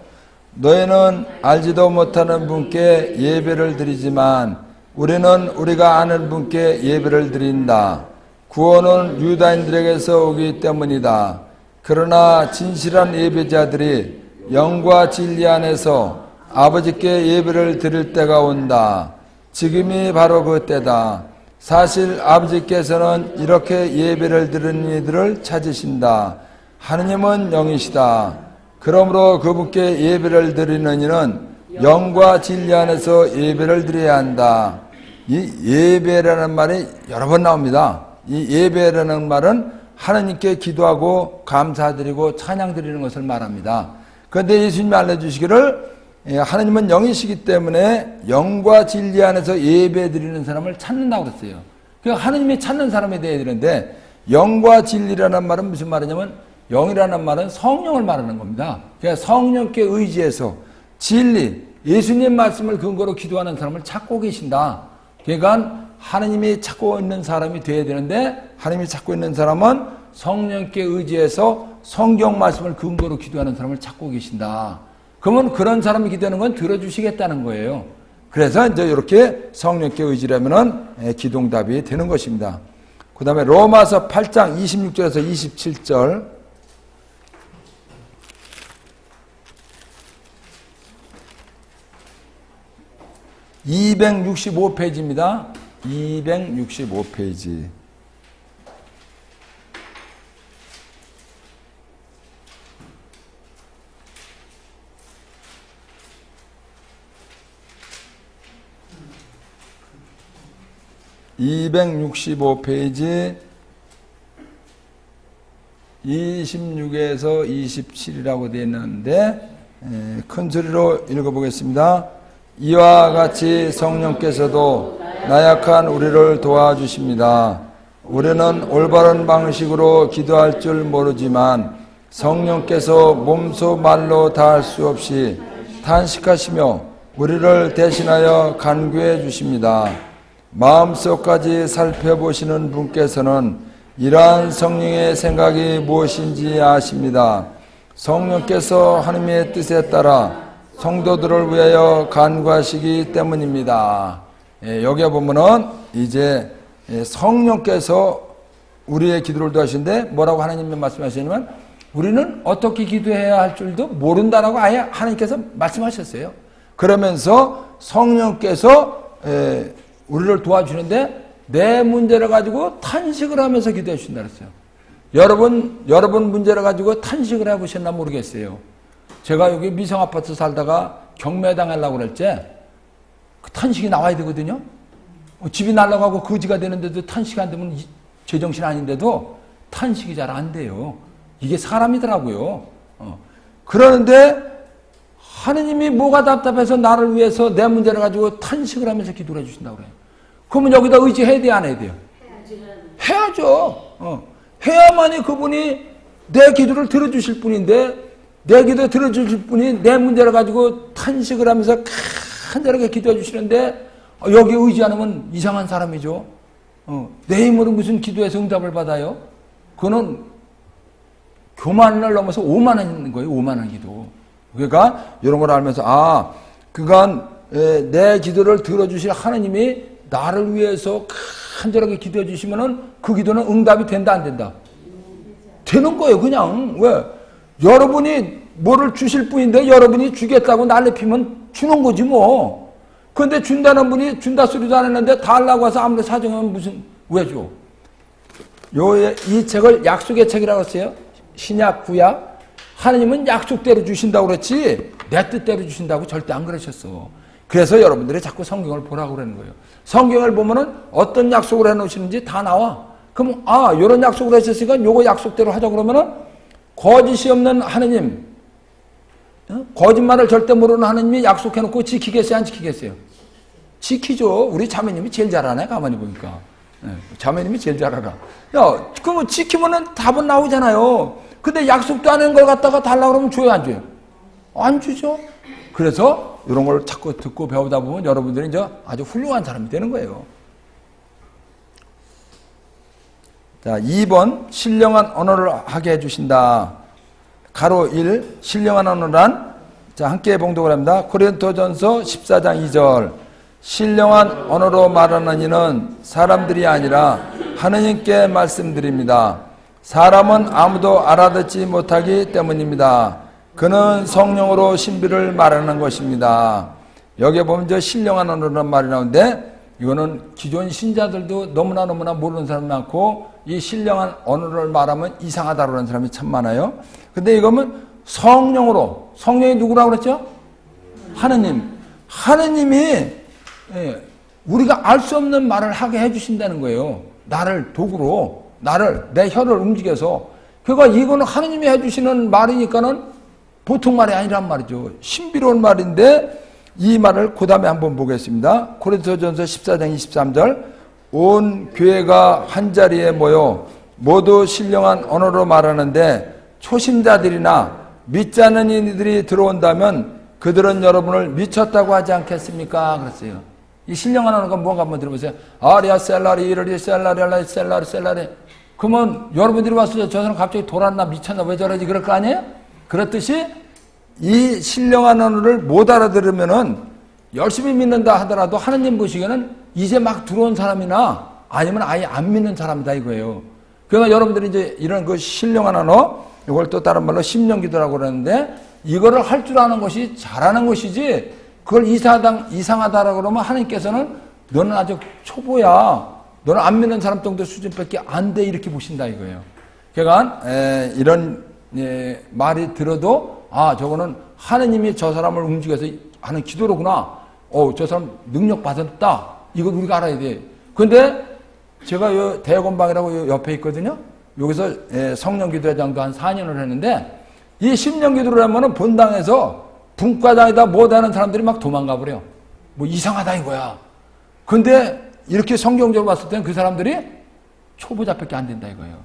너희는 알지도 못하는 분께 예배를 드리지만 우리는 우리가 아는 분께 예배를 드린다. 구원은 유다인들에게서 오기 때문이다. 그러나 진실한 예배자들이 영과 진리 안에서 아버지께 예배를 드릴 때가 온다. 지금이 바로 그 때다. 사실 아버지께서는 이렇게 예배를 드리는 이들을 찾으신다. 하느님은 영이시다. 그러므로 그분께 예배를 드리는 이는 영과 진리 안에서 예배를 드려야 한다. 이 예배라는 말이 여러 번 나옵니다. 이 예배라는 말은 하나님께 기도하고 감사드리고 찬양드리는 것을 말합니다. 그런데 예수님이 알려주시기를 하나님은 영이시기 때문에 영과 진리 안에서 예배드리는 사람을 찾는다고 그랬어요. 그러니까 하나님이 찾는 사람이 되어야 되는데 영과 진리라는 말은 무슨 말이냐면 영이라는 말은 성령을 말하는 겁니다. 그러니까 성령께 의지해서 진리, 예수님 말씀을 근거로 기도하는 사람을 찾고 계신다. 그러니까 하나님이 찾고 있는 사람이 되어야 되는데 하나님이 찾고 있는 사람은 성령께 의지해서 성경 말씀을 근거로 기도하는 사람을 찾고 계신다. 그러면 그런 사람이 기도하는 건 들어주시겠다는 거예요. 그래서 이제 이렇게 성령께 의지라면은 기도응답이 되는 것입니다. 그 다음에 로마서 8장 26절에서 27절. 265페이지입니다. 265페이지. (265페이지) 26에서 27이라고 되어 있는데 큰 소리로 읽어보겠습니다. 이와 같이 성령께서도 나약한 우리를 도와주십니다. 우리는 올바른 방식으로 기도할 줄 모르지만 성령께서 몸소 말로 다 할 수 없이 탄식하시며 우리를 대신하여 간구해 주십니다. 마음속까지 살펴보시는 분께서는 이러한 성령의 생각이 무엇인지 아십니다. 성령께서 하나님의 뜻에 따라 성도들을 위하여 간구하시기 때문입니다. 여기에 보면은 이제 성령께서 우리의 기도를 도와주시는데 뭐라고 하나님이 말씀하시냐면 우리는 어떻게 기도해야 할 줄도 모른다라고 아예 하나님께서 말씀하셨어요. 그러면서 성령께서 우리를 도와주는데 내 문제를 가지고 탄식을 하면서 기도해 주신다 그랬어요. 여러분 문제를 가지고 탄식을 해보셨나 모르겠어요. 제가 여기 미성아파트 살다가 경매당하려고 그럴 때 그 탄식이 나와야 되거든요. 집이 날아가고 거지가 되는데도 탄식이 안 되면 제정신 아닌데도 탄식이 잘 안 돼요. 이게 사람이더라고요. 그러는데 하느님이 뭐가 답답해서 나를 위해서 내 문제를 가지고 탄식을 하면서 기도를 해주신다고 그래요. 그러면 여기다 의지해야 돼요, 안 해야 돼요? 해야죠. 해야만이 그분이 내 기도를 들어주실 분인데 내 기도 들어주실 분이 내 문제를 가지고 탄식을 하면서 간절하게 기도해 주시는데 여기 의지 안 하면 이상한 사람이죠. 내 힘으로 무슨 기도해서 응답을 받아요? 그거는 교만을 넘어서 오만한 거예요. 오만한 기도. 그러니까 이런 걸 알면서 그간 내 기도를 들어주실 하나님이 나를 위해서 간절하게 기도해 주시면은 그 기도는 응답이 된다 안 된다? 되는 거예요. 그냥 왜? 여러분이 뭐를 주실 분인데 여러분이 주겠다고 난리 피면 주는 거지 뭐. 그런데 준다는 분이 준다 소리도 안 했는데 달라고 해서 아무리 사정하면 무슨 왜 줘? 이 책을 약속의 책이라고 했어요. 신약 구약. 하나님은 약속대로 주신다고 그랬지 내 뜻대로 주신다고 절대 안 그러셨어. 그래서 여러분들이 자꾸 성경을 보라고 그러는 거예요. 성경을 보면은 어떤 약속을 해놓으시는지 다 나와. 그럼 이런 약속을 하셨으니까 요거 약속대로 하자 그러면은 거짓이 없는 하느님, 거짓말을 절대 모르는 하느님이 약속해놓고 지키겠어요, 안 지키겠어요? 지키죠. 우리 자매님이 제일 잘 알아요, 가만히 보니까. 자매님이 제일 잘 알아. 그러면 지키면은 답은 나오잖아요. 근데 약속도 안 한 걸 갖다가 달라고 그러면 줘요, 안 줘요? 안 주죠. 그래서 이런 걸 자꾸 듣고 배우다 보면 여러분들이 이제 아주 훌륭한 사람이 되는 거예요. 자, 2번 신령한 언어를 하게 해주신다. 가로 1 신령한 언어란 자, 함께 봉독을 합니다. 고린도전서 14장 2절. 신령한 언어로 말하는 이는 사람들이 아니라 하느님께 말씀드립니다. 사람은 아무도 알아듣지 못하기 때문입니다. 그는 성령으로 신비를 말하는 것입니다. 여기에 보면 저 신령한 언어라는 말이 나오는데 이거는 기존 신자들도 너무나 모르는 사람이 많고 이 신령한 언어를 말하면 이상하다고 하는 사람이 참 많아요. 근데 이거는 성령으로, 성령이 누구라고 그랬죠? 하느님이 우리가 알 수 없는 말을 하게 해주신다는 거예요. 나를 도구로, 내 혀를 움직여서. 그러니까 이거는 하느님이 해주시는 말이니까는 보통 말이 아니란 말이죠. 신비로운 말인데 이 말을 그 다음에 한번 보겠습니다. 고린도전서 14장 23절. 온 교회가 한자리에 모여 모두 신령한 언어로 말하는데 초심자들이나 믿지 않는 이들이 들어온다면 그들은 여러분을 미쳤다고 하지 않겠습니까? 그랬어요. 이 신령한 언어가 뭔가 한번 들어보세요. 아리아 셀라리 이러리 셀라리 셀라리. 그러면 여러분들이 봤을 때 저 사람 갑자기 돌았나 미쳤나 왜 저러지 그럴 거 아니에요? 그렇듯이 이 신령한 언어를 못 알아들으면은 열심히 믿는다 하더라도 하느님 보시기에는 이제 막 들어온 사람이나 아니면 아예 안 믿는 사람이다 이거예요. 그러니까 여러분들이 이제 이런 그 신령한 언어, 이걸 또 다른 말로 심령기도라고 그러는데 이거를 할 줄 아는 것이 잘하는 것이지 그걸 이상하다라고 그러면 하나님께서는 너는 아직 초보야. 너는 안 믿는 사람 정도 수준밖에 안 돼 이렇게 보신다 이거예요. 그러니까 이런 말이 들어도 저거는 하느님이 저 사람을 움직여서 하는 기도로구나. 저 사람 능력 받았다. 이걸 우리가 알아야 돼. 근데 제가 요 대건방이라고 옆에 있거든요. 여기서 성령기도회장도 한 4년을 했는데 이 10년 기도를 하면은 본당에서 분과장이다 못하는 사람들이 막 도망가 버려. 뭐 이상하다 이거야. 근데 이렇게 성경적으로 봤을 때는 그 사람들이 초보자밖에 안 된다 이거예요.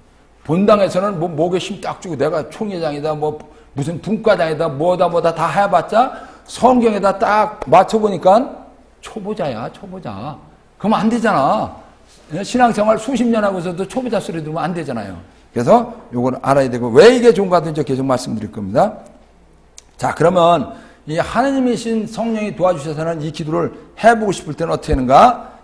본당에서는 뭐 목에 힘 딱 주고 내가 총회장이다 뭐 무슨 분과장이다 뭐다 다 해봤자 성경에다 딱 맞춰보니까 초보자야 초보자. 그러면 안 되잖아. 신앙생활 수십 년 하고서도 초보자 소리 들으면 안 되잖아요. 그래서 요걸 알아야 되고 왜 이게 좋은가 하든지 계속 말씀드릴 겁니다. 자, 그러면 이 하느님이신 성령이 도와주셔서는 이 기도를 해보고 싶을 때는 어떻게 하는가?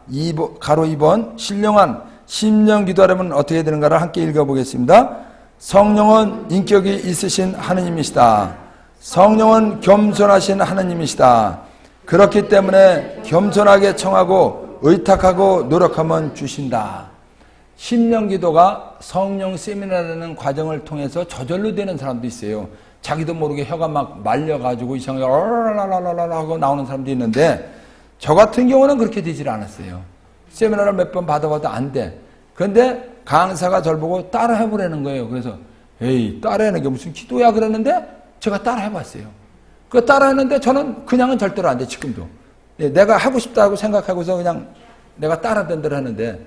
가로 2번 신령한 심령 기도하려면 어떻게 되는가를 함께 읽어보겠습니다. 성령은 인격이 있으신 하느님이시다. 성령은 겸손하신 하느님이시다. 그렇기 때문에 겸손하게 청하고 의탁하고 노력하면 주신다. 심령기도가 성령 세미나라는 과정을 통해서 저절로 되는 사람도 있어요. 자기도 모르게 혀가 막 말려가지고 이상하게 얼랄랄랄랄 하고 나오는 사람도 있는데 저 같은 경우는 그렇게 되질 않았어요. 세미나를 몇 번 받아봐도 안 돼. 그런데 강사가 저를 보고 따라 해보라는 거예요. 그래서 에이 따라하는 게 무슨 기도야 그랬는데 제가 따라 해봤어요. 그 따라 했는데 저는 그냥은 절대로 안 돼. 지금도. 내가 하고 싶다고 생각하고서 그냥 내가 따라된 대로 하는데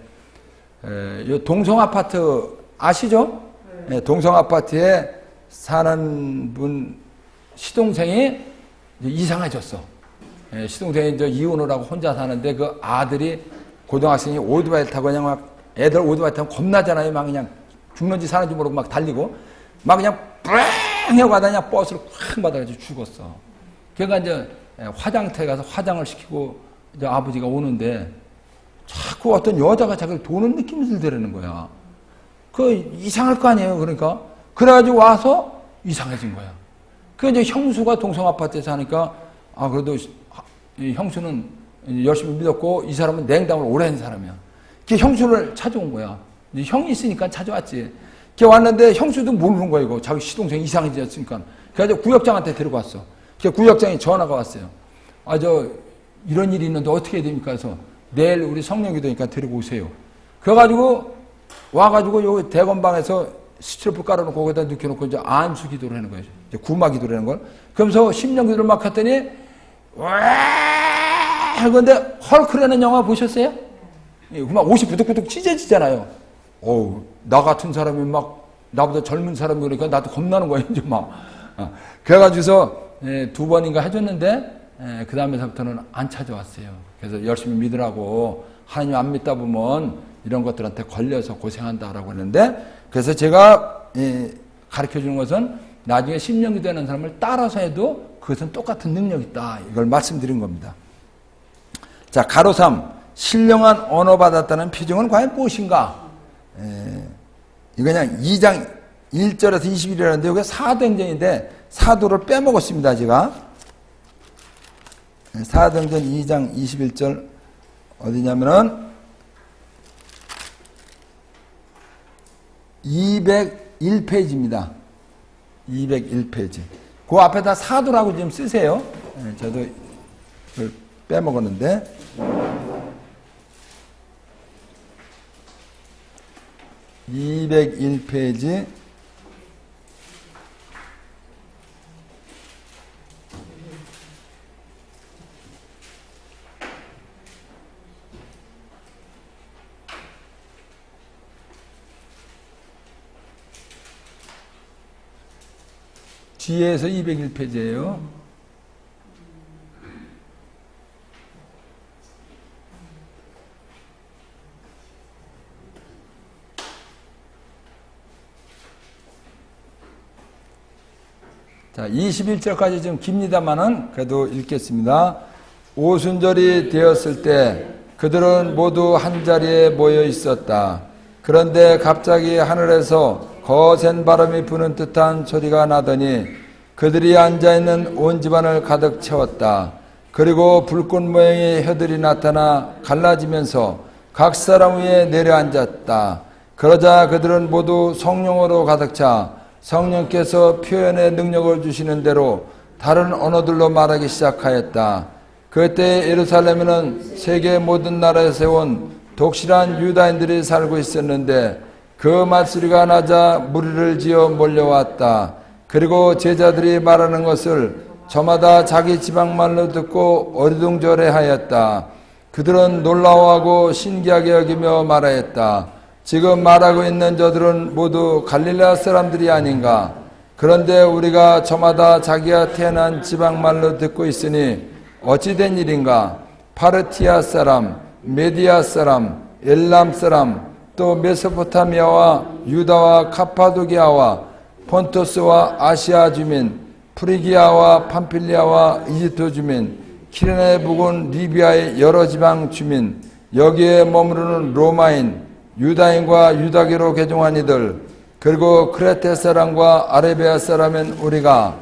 요 동성아파트 아시죠? 네, 동성아파트에 사는 분 시동생이 이상해졌어. 시동생이 이혼을 하고 혼자 사는데 그 아들이 고등학생이 오토바이 타고 그냥 막 애들 오토바이 타면 겁나잖아요. 막 그냥 죽는지 사는지 모르고 막 달리고 막 그냥 뿌잉 하고 가다 그냥 버스를 콱 받아가지고 죽었어. 그러니까 이제 화장터에 가서 화장을 시키고 이제 아버지가 오는데 자꾸 어떤 여자가 자기를 도는 느낌이 들더라는 거야. 그 이상할 거 아니에요. 그러니까 그래가지고 와서 이상해진 거야. 그 이제 형수가 동성아파트에 사니까 그래도 형수는 열심히 믿었고 이 사람은 냉담을 오래 한 사람이야. 그 형수를 찾아온 거야. 이제 형이 있으니까 찾아왔지. 걔 왔는데 형수도 모르는 거야 이거. 자기 시동생 이상해졌으니까. 그래가지고 구역장한테 데리고 왔어. 그 구역장이 전화가 왔어요. 이런 일이 있는데 어떻게 해야 됩니까? 그래서 내일 우리 성령기도니까 데리고 오세요. 그래가지고 와가지고 요 대건방에서 스티로폼 깔아놓고 거기다 눕혀놓고 이제 안수 기도를 하는 거예요. 이제 구마 기도를 하는 걸. 그러면서 심령 기도를 막 했더니 와 하는데 헐크라는 영화 보셨어요? 막 옷이 부득부득 찢어지잖아요. 나 같은 사람이 막 나보다 젊은 사람이 그러니까 나도 겁나는 거예요. 이제 막. 그래가지고서 2번인가 해줬는데 그 다음에서부터는 안 찾아왔어요. 그래서 열심히 믿으라고 하나님 안 믿다 보면 이런 것들한테 걸려서 고생한다라고 했는데 그래서 제가 가르쳐주는 것은 나중에 심령기도 하는 사람을 따라서 해도 그 그것은 똑같은 능력이 있다. 이걸 말씀드린 겁니다. 자, 가로 3. 신령한 언어 받았다는 표징은 과연 무엇인가? 이거 그냥 2장 1절에서 21절인데 여기 사도행전인데 사도를 빼먹었습니다. 제가. 사도행전 2장 21절 어디냐면은 201페이지입니다. 201페이지. 그 앞에다 사도라고 좀 쓰세요. 저도 그걸 빼먹었는데. (201페이지) 뒤에서 201페이지예요. 자, 21절까지 좀 깁니다만은 그래도 읽겠습니다. 오순절이 되었을 때 그들은 모두 한자리에 모여 있었다. 그런데 갑자기 하늘에서 거센 바람이 부는 듯한 소리가 나더니 그들이 앉아있는 온 집안을 가득 채웠다. 그리고 불꽃 모양의 혀들이 나타나 갈라지면서 각 사람 위에 내려앉았다. 그러자 그들은 모두 성령으로 가득 차 성령께서 표현의 능력을 주시는 대로 다른 언어들로 말하기 시작하였다. 그때 예루살렘에는 세계 모든 나라에서 온 독실한 유다인들이 살고 있었는데 그 말소리가 나자 무리를 지어 몰려왔다. 그리고 제자들이 말하는 것을 저마다 자기 지방말로 듣고 어리둥절해하였다. 그들은 놀라워하고 신기하게 여기며 말하였다. 지금 말하고 있는 저들은 모두 갈릴레아 사람들이 아닌가? 그런데 우리가 저마다 자기가 태어난 지방말로 듣고 있으니 어찌 된 일인가? 파르티아 사람, 메디아 사람, 엘람 사람, 또 메소포타미아와 유다와 카파도기아와 폰토스와 아시아 주민, 프리기아와 팜필리아와 이집트 주민, 키레네 부근 리비아의 여러 지방 주민, 여기에 머무르는 로마인, 유다인과 유다계로 개종한 이들, 그리고 크레테 사람과 아레비아 사람인 우리가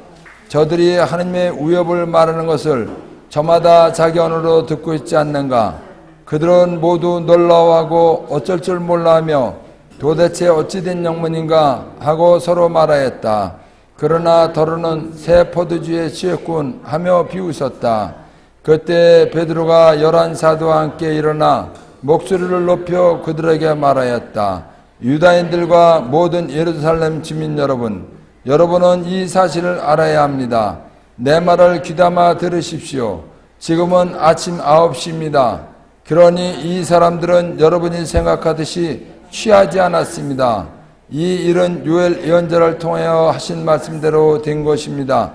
저들이 하느님의 위협을 말하는 것을 저마다 자기 언어로 듣고 있지 않는가? 그들은 모두 놀라워하고 어쩔 줄 몰라하며 도대체 어찌된 영문인가 하고 서로 말하였다. 그러나 더러는 새 포도주에 취했군 하며 비웃었다. 그때 베드로가 11사도와 함께 일어나 목소리를 높여 그들에게 말하였다. 유다인들과 모든 예루살렘 주민 여러분, 여러분은 이 사실을 알아야 합니다. 내 말을 귀담아 들으십시오. 지금은 아침 9시입니다. 그러니 이 사람들은 여러분이 생각하듯이 취하지 않았습니다. 이 일은 요엘 예언자를 통하여 하신 말씀대로 된 것입니다.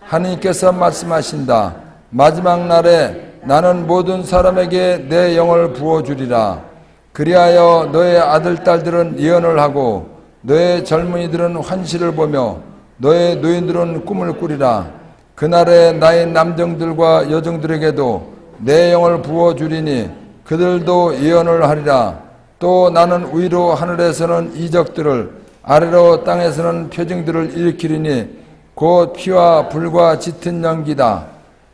하나님께서 말씀하신다. 마지막 날에 나는 모든 사람에게 내 영을 부어주리라. 그리하여 너의 아들, 딸들은 예언을 하고 너의 젊은이들은 환시를 보며 너의 노인들은 꿈을 꾸리라. 그날에 나의 남정들과 여정들에게도 내 영을 부어주리니 그들도 예언을 하리라. 또 나는 위로 하늘에서는 이적들을 아래로 땅에서는 표징들을 일으키리니 곧 피와 불과 짙은 연기다.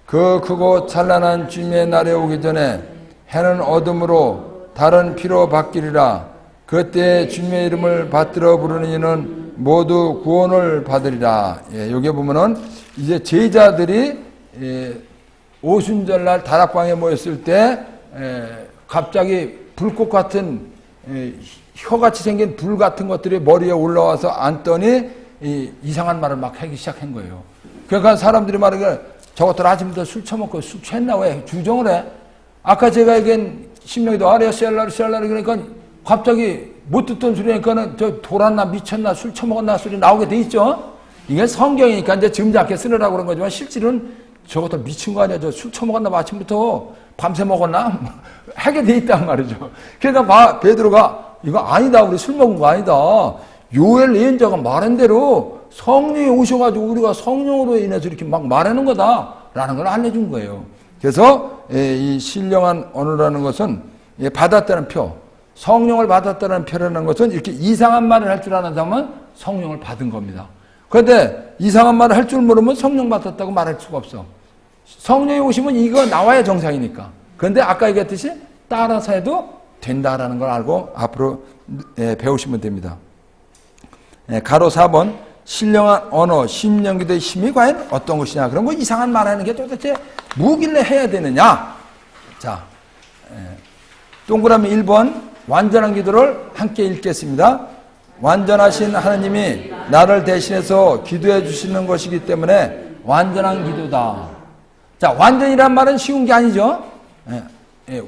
그 크고 찬란한 주님의 날에 오기 전에 해는 어둠으로 달은 피로 바뀌리라. 그때 주님의 이름을 받들어 부르는 이는 모두 구원을 받으리라. 여기 보면은 이제 제자들이 오순절날 다락방에 모였을 때 갑자기 불꽃 같은 혀같이 생긴 불 같은 것들이 머리에 올라와서 앉더니 이상한 말을 막 하기 시작한 거예요. 그러니까 사람들이 말하기를 저것들 아침부터 술 처먹고 술 취했나 왜 주정을 해? 아까 제가 얘기한 신명기도 아래야 셀라르 그러니까 갑자기 못 듣던 소리니까는 저 돌았나 미쳤나 술 처먹었나 소리 나오게 돼 있죠. 이게 성경이니까 이제 짐작해 쓰느라고 그런 거지만 실질은 저것도 미친 거 아니야. 저 술 처먹었나 아침부터 밤새 먹었나 하게 돼 있단 말이죠. 그러니까 베드로가 이거 아니다. 우리 술 먹은 거 아니다. 요엘 예언자가 말한 대로 성령이 오셔가지고 우리가 성령으로 인해서 이렇게 막 말하는 거다라는 걸 알려준 거예요. 그래서 이 신령한 언어라는 것은 받았다는 표, 성령을 받았다는 표라는 것은 이렇게 이상한 말을 할 줄 아는 사람은 성령을 받은 겁니다. 그런데 이상한 말을 할 줄 모르면 성령 받았다고 말할 수가 없어. 성령이 오시면 이거 나와야 정상이니까. 그런데 아까 얘기했듯이 따라서 해도 된다라는 걸 알고 앞으로 배우시면 됩니다. 가로 4번 신령한 언어, 심령기도의 힘이 과연 어떤 것이냐. 그럼 뭐 이상한 말하는 게 도대체 뭐길래 해야 되느냐. 자, 동그라미 1번 완전한 기도를 함께 읽겠습니다. 완전하신 하나님이 나를 대신해서 기도해 주시는 것이기 때문에 완전한 기도다. 자, 완전이란 말은 쉬운 게 아니죠.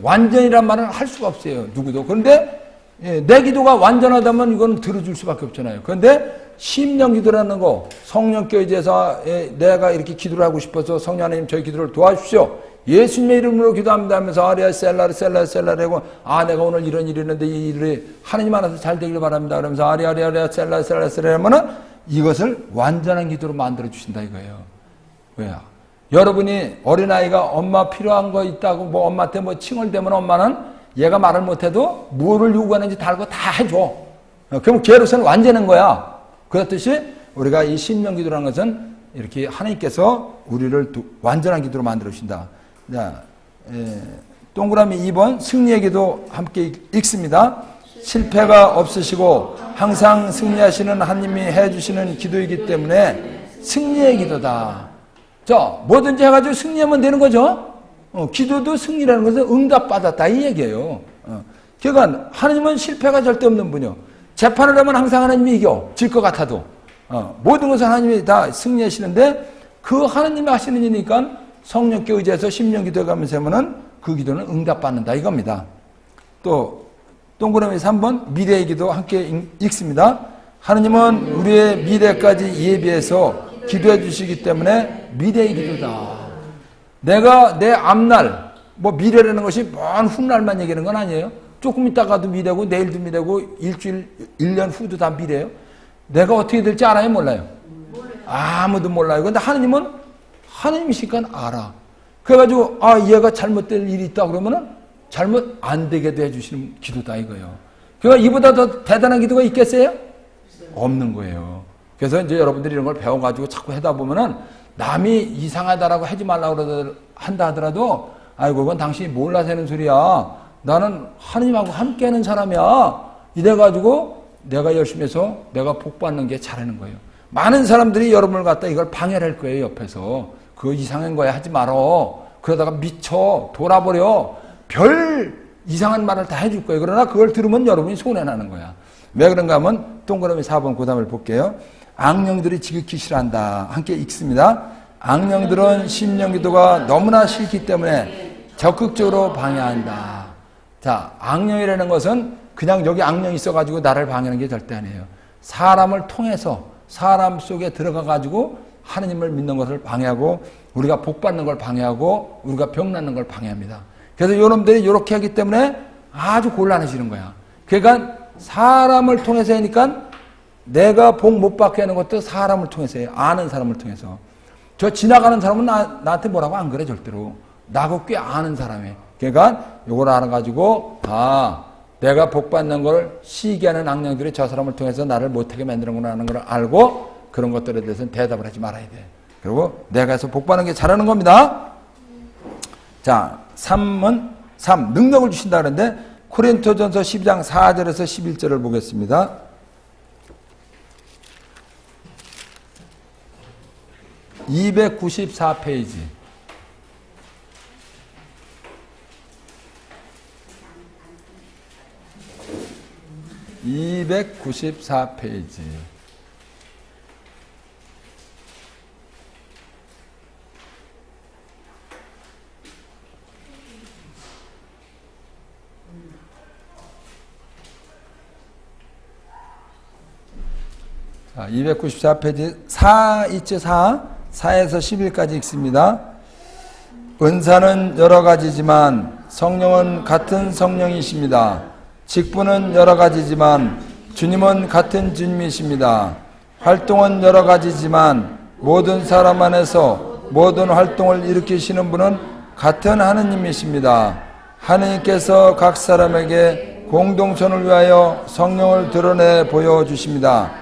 완전이란 말은 할 수가 없어요. 누구도. 그런데 내 기도가 완전하다면 이건 들어줄 수밖에 없잖아요. 그런데 심령 기도라는 거, 성령께 의지해서 내가 이렇게 기도를 하고 싶어서 성령 하나님 저희 기도를 도와주십시오. 예수님의 이름으로 기도합니다 하면서 아리아 셀라라고 내가 오늘 이런 일이 있는데 이 일이 하나님 알아서 잘 되길 바랍니다. 그러면서 아리아 셀라 하면은 이것을 완전한 기도로 만들어 주신다 이거예요. 왜요? 여러분이 어린아이가 엄마 필요한 거 있다고 뭐 엄마한테 뭐 칭얼대면 엄마는 얘가 말을 못해도 뭐를 요구하는지 다 알고 다 해줘. 그럼 걔로서는 완전한 거야. 그렇듯이 우리가 이 심령 기도라는 것은 이렇게 하나님께서 우리를 완전한 기도로 만들어 주신다. 자, 동그라미 2번 승리의 기도 함께 읽습니다. 실패가 없으시고 항상 승리하시는 하나님이 해주시는 기도이기 때문에 승리의 기도다. 자, 뭐든지 해가지고 승리하면 되는 거죠. 기도도 승리라는 것은 응답받았다 이 얘기예요. 그러니까 하나님은 실패가 절대 없는 분이요. 재판을 하면 항상 하나님이 이겨. 질 것 같아도. 모든 것을 하나님이 다 승리하시는데 그 하나님이 하시는 일이니까 성령께 의지해서 심령 기도해 가면서 하면은 그 기도는 응답받는다 이겁니다. 또 동그라미 3번 미래의 기도 함께 읽습니다. 하나님은 우리의 미래까지 예비해서 기도해 주시기 때문에 미래의 기도다. 내가 내 앞날, 뭐 미래라는 것이 먼 훗날만 얘기하는 건 아니에요. 조금 있다가도 미래고 내일도 미래고 일주일, 1년 후도 다 미래예요. 내가 어떻게 될지 알아요? 몰라요? 아무도 몰라요. 근데 하나님은 하나님이시니까 알아. 그래가지고 얘가 잘못될 일이 있다 그러면은 잘못 안 되게도 해주시는 기도다 이거예요. 그러니까 이보다 더 대단한 기도가 있겠어요? 없는 거예요. 그래서 이제 여러분들이 이런 걸 배워가지고 자꾸 하다 보면은 남이 이상하다라고 하지 말라고 한다 하더라도 아이고 그건 당신이 몰라서 하는 소리야. 나는 하나님하고 함께 하는 사람이야. 이래가지고 내가 열심히 해서 내가 복 받는 게 잘하는 거예요. 많은 사람들이 여러분을 갖다 이걸 방해를 할 거예요. 옆에서. 그거 이상한 거야 하지 말어. 그러다가 미쳐 돌아버려. 별 이상한 말을 다 해줄 거예요. 그러나 그걸 들으면 여러분이 손해나는 거야. 왜 그런가 하면 동그라미 4번 고담을 볼게요. 악령들이 지극히 싫어한다. 함께 읽습니다. 악령들은 심령기도가 너무나 싫기 때문에 적극적으로 방해한다. 자, 악령이라는 것은 그냥 여기 악령이 있어가지고 나를 방해하는 게 절대 아니에요. 사람을 통해서 사람 속에 들어가가지고 하느님을 믿는 것을 방해하고 우리가 복 받는 걸 방해하고 우리가 병 낫는 걸 방해합니다. 그래서 여러분들이 이렇게 하기 때문에 아주 곤란해지는 거야. 그러니까 사람을 통해서 하니까 내가 복 못 받게 하는 것도 사람을 통해서 해요. 아는 사람을 통해서. 저 지나가는 사람은 나한테 뭐라고 안 그래 절대로. 나하고 꽤 아는 사람이에요. 그러니까 이걸 알아가지고 내가 복 받는 걸 시기하는 악령들이 저 사람을 통해서 나를 못하게 만드는구나 하는 걸 알고 그런 것들에 대해서는 대답을 하지 말아야 돼. 그리고 내가 해서 복 받는 게 잘하는 겁니다. 자, 3은 3 능력을 주신다 그러는데 코린토전서 12장 4절에서 11절을 보겠습니다. (294페이지) (294페이지) 자, 294페이지 4에서 10일까지 읽습니다. 은사는 여러 가지지만 성령은 같은 성령이십니다. 직분은 여러 가지지만 주님은 같은 주님이십니다. 활동은 여러 가지지만 모든 사람 안에서 모든 활동을 일으키시는 분은 같은 하느님이십니다. 하느님께서 각 사람에게 공동선을 위하여 성령을 드러내 보여주십니다.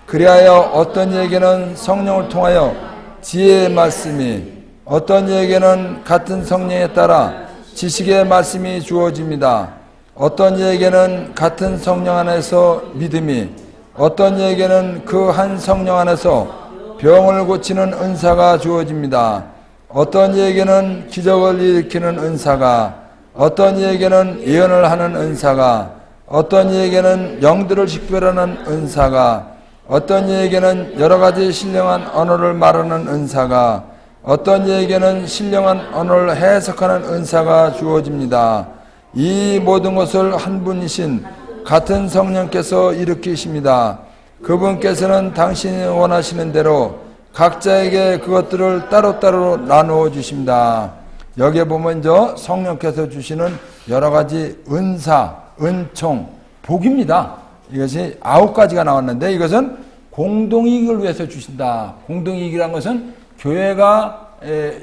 그리하여 어떤 이에게는 성령을 통하여 지혜의 말씀이, 어떤 이에게는 같은 성령에 따라 지식의 말씀이 주어집니다. 어떤 이에게는 같은 성령 안에서 믿음이, 어떤 이에게는 그 한 성령 안에서 병을 고치는 은사가 주어집니다. 어떤 이에게는 기적을 일으키는 은사가, 어떤 이에게는 예언을 하는 은사가, 어떤 이에게는 영들을 식별하는 은사가, 어떤 이에게는 여러 가지 신령한 언어를 말하는 은사가, 어떤 이에게는 신령한 언어를 해석하는 은사가 주어집니다. 이 모든 것을 한 분이신 같은 성령께서 일으키십니다. 그분께서는 당신이 원하시는 대로 각자에게 그것들을 따로따로 나누어 주십니다. 여기에 보면 이제 성령께서 주시는 여러 가지 은사, 은총, 복입니다. 이것이 9가지가 나왔는데 이것은 공동이익을 위해서 주신다. 공동이익이라는 것은 교회가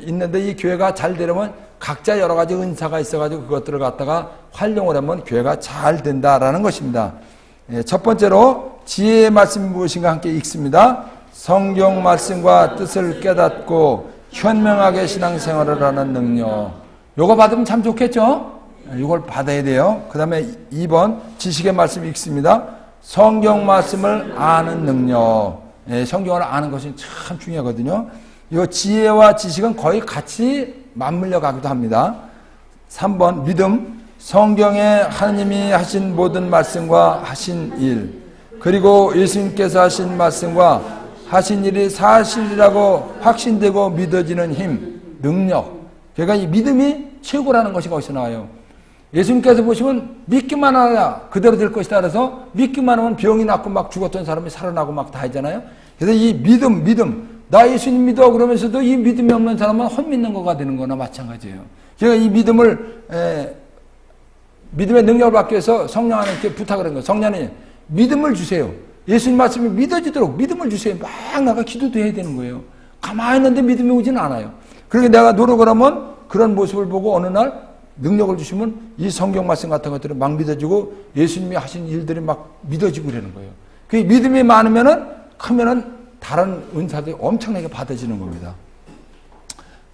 있는데 이 교회가 잘 되려면 각자 여러 가지 은사가 있어가지고 그것들을 갖다가 활용을 하면 교회가 잘 된다라는 것입니다. 첫 번째로 지혜의 말씀이 무엇인가 함께 읽습니다. 성경 말씀과 뜻을 깨닫고 현명하게 신앙생활을 하는 능력. 요거 받으면 참 좋겠죠? 이걸 받아야 돼요. 그 다음에 2번 지식의 말씀 읽습니다. 성경 말씀을 아는 능력. 성경을 아는 것이 참 중요하거든요. 이 지혜와 지식은 거의 같이 맞물려 가기도 합니다. 3번 믿음. 성경에 하나님이 하신 모든 말씀과 하신 일, 그리고 예수님께서 하신 말씀과 하신 일이 사실이라고 확신되고 믿어지는 힘, 능력. 그러니까 이 믿음이 최고라는 것이 거기서 나와요. 예수님께서 보시면 믿기만 하라 그대로 될 것이다. 그래서 믿기만 하면 병이 낫고 막 죽었던 사람이 살아나고 막 다 하잖아요. 그래서 이 믿음. 나 예수님 믿어 그러면서도 이 믿음이 없는 사람은 헛믿는 거가 되는 거나 마찬가지예요. 그러니까 이 믿음의 능력을 받기 위해서 성령 하나님께 부탁을 한 거예요. 성령님 믿음을 주세요. 예수님 말씀이 믿어지도록 믿음을 주세요. 막 나가 기도도 해야 되는 거예요. 가만히 있는데 믿음이 오지는 않아요. 그러니까 내가 노력을 하면 그런 모습을 보고 어느 날 능력을 주시면 이 성경 말씀 같은 것들이 막 믿어지고 예수님이 하신 일들이 막 믿어지고 그러는 거예요. 그 믿음이 크면은 다른 은사들이 엄청나게 받아지는 겁니다.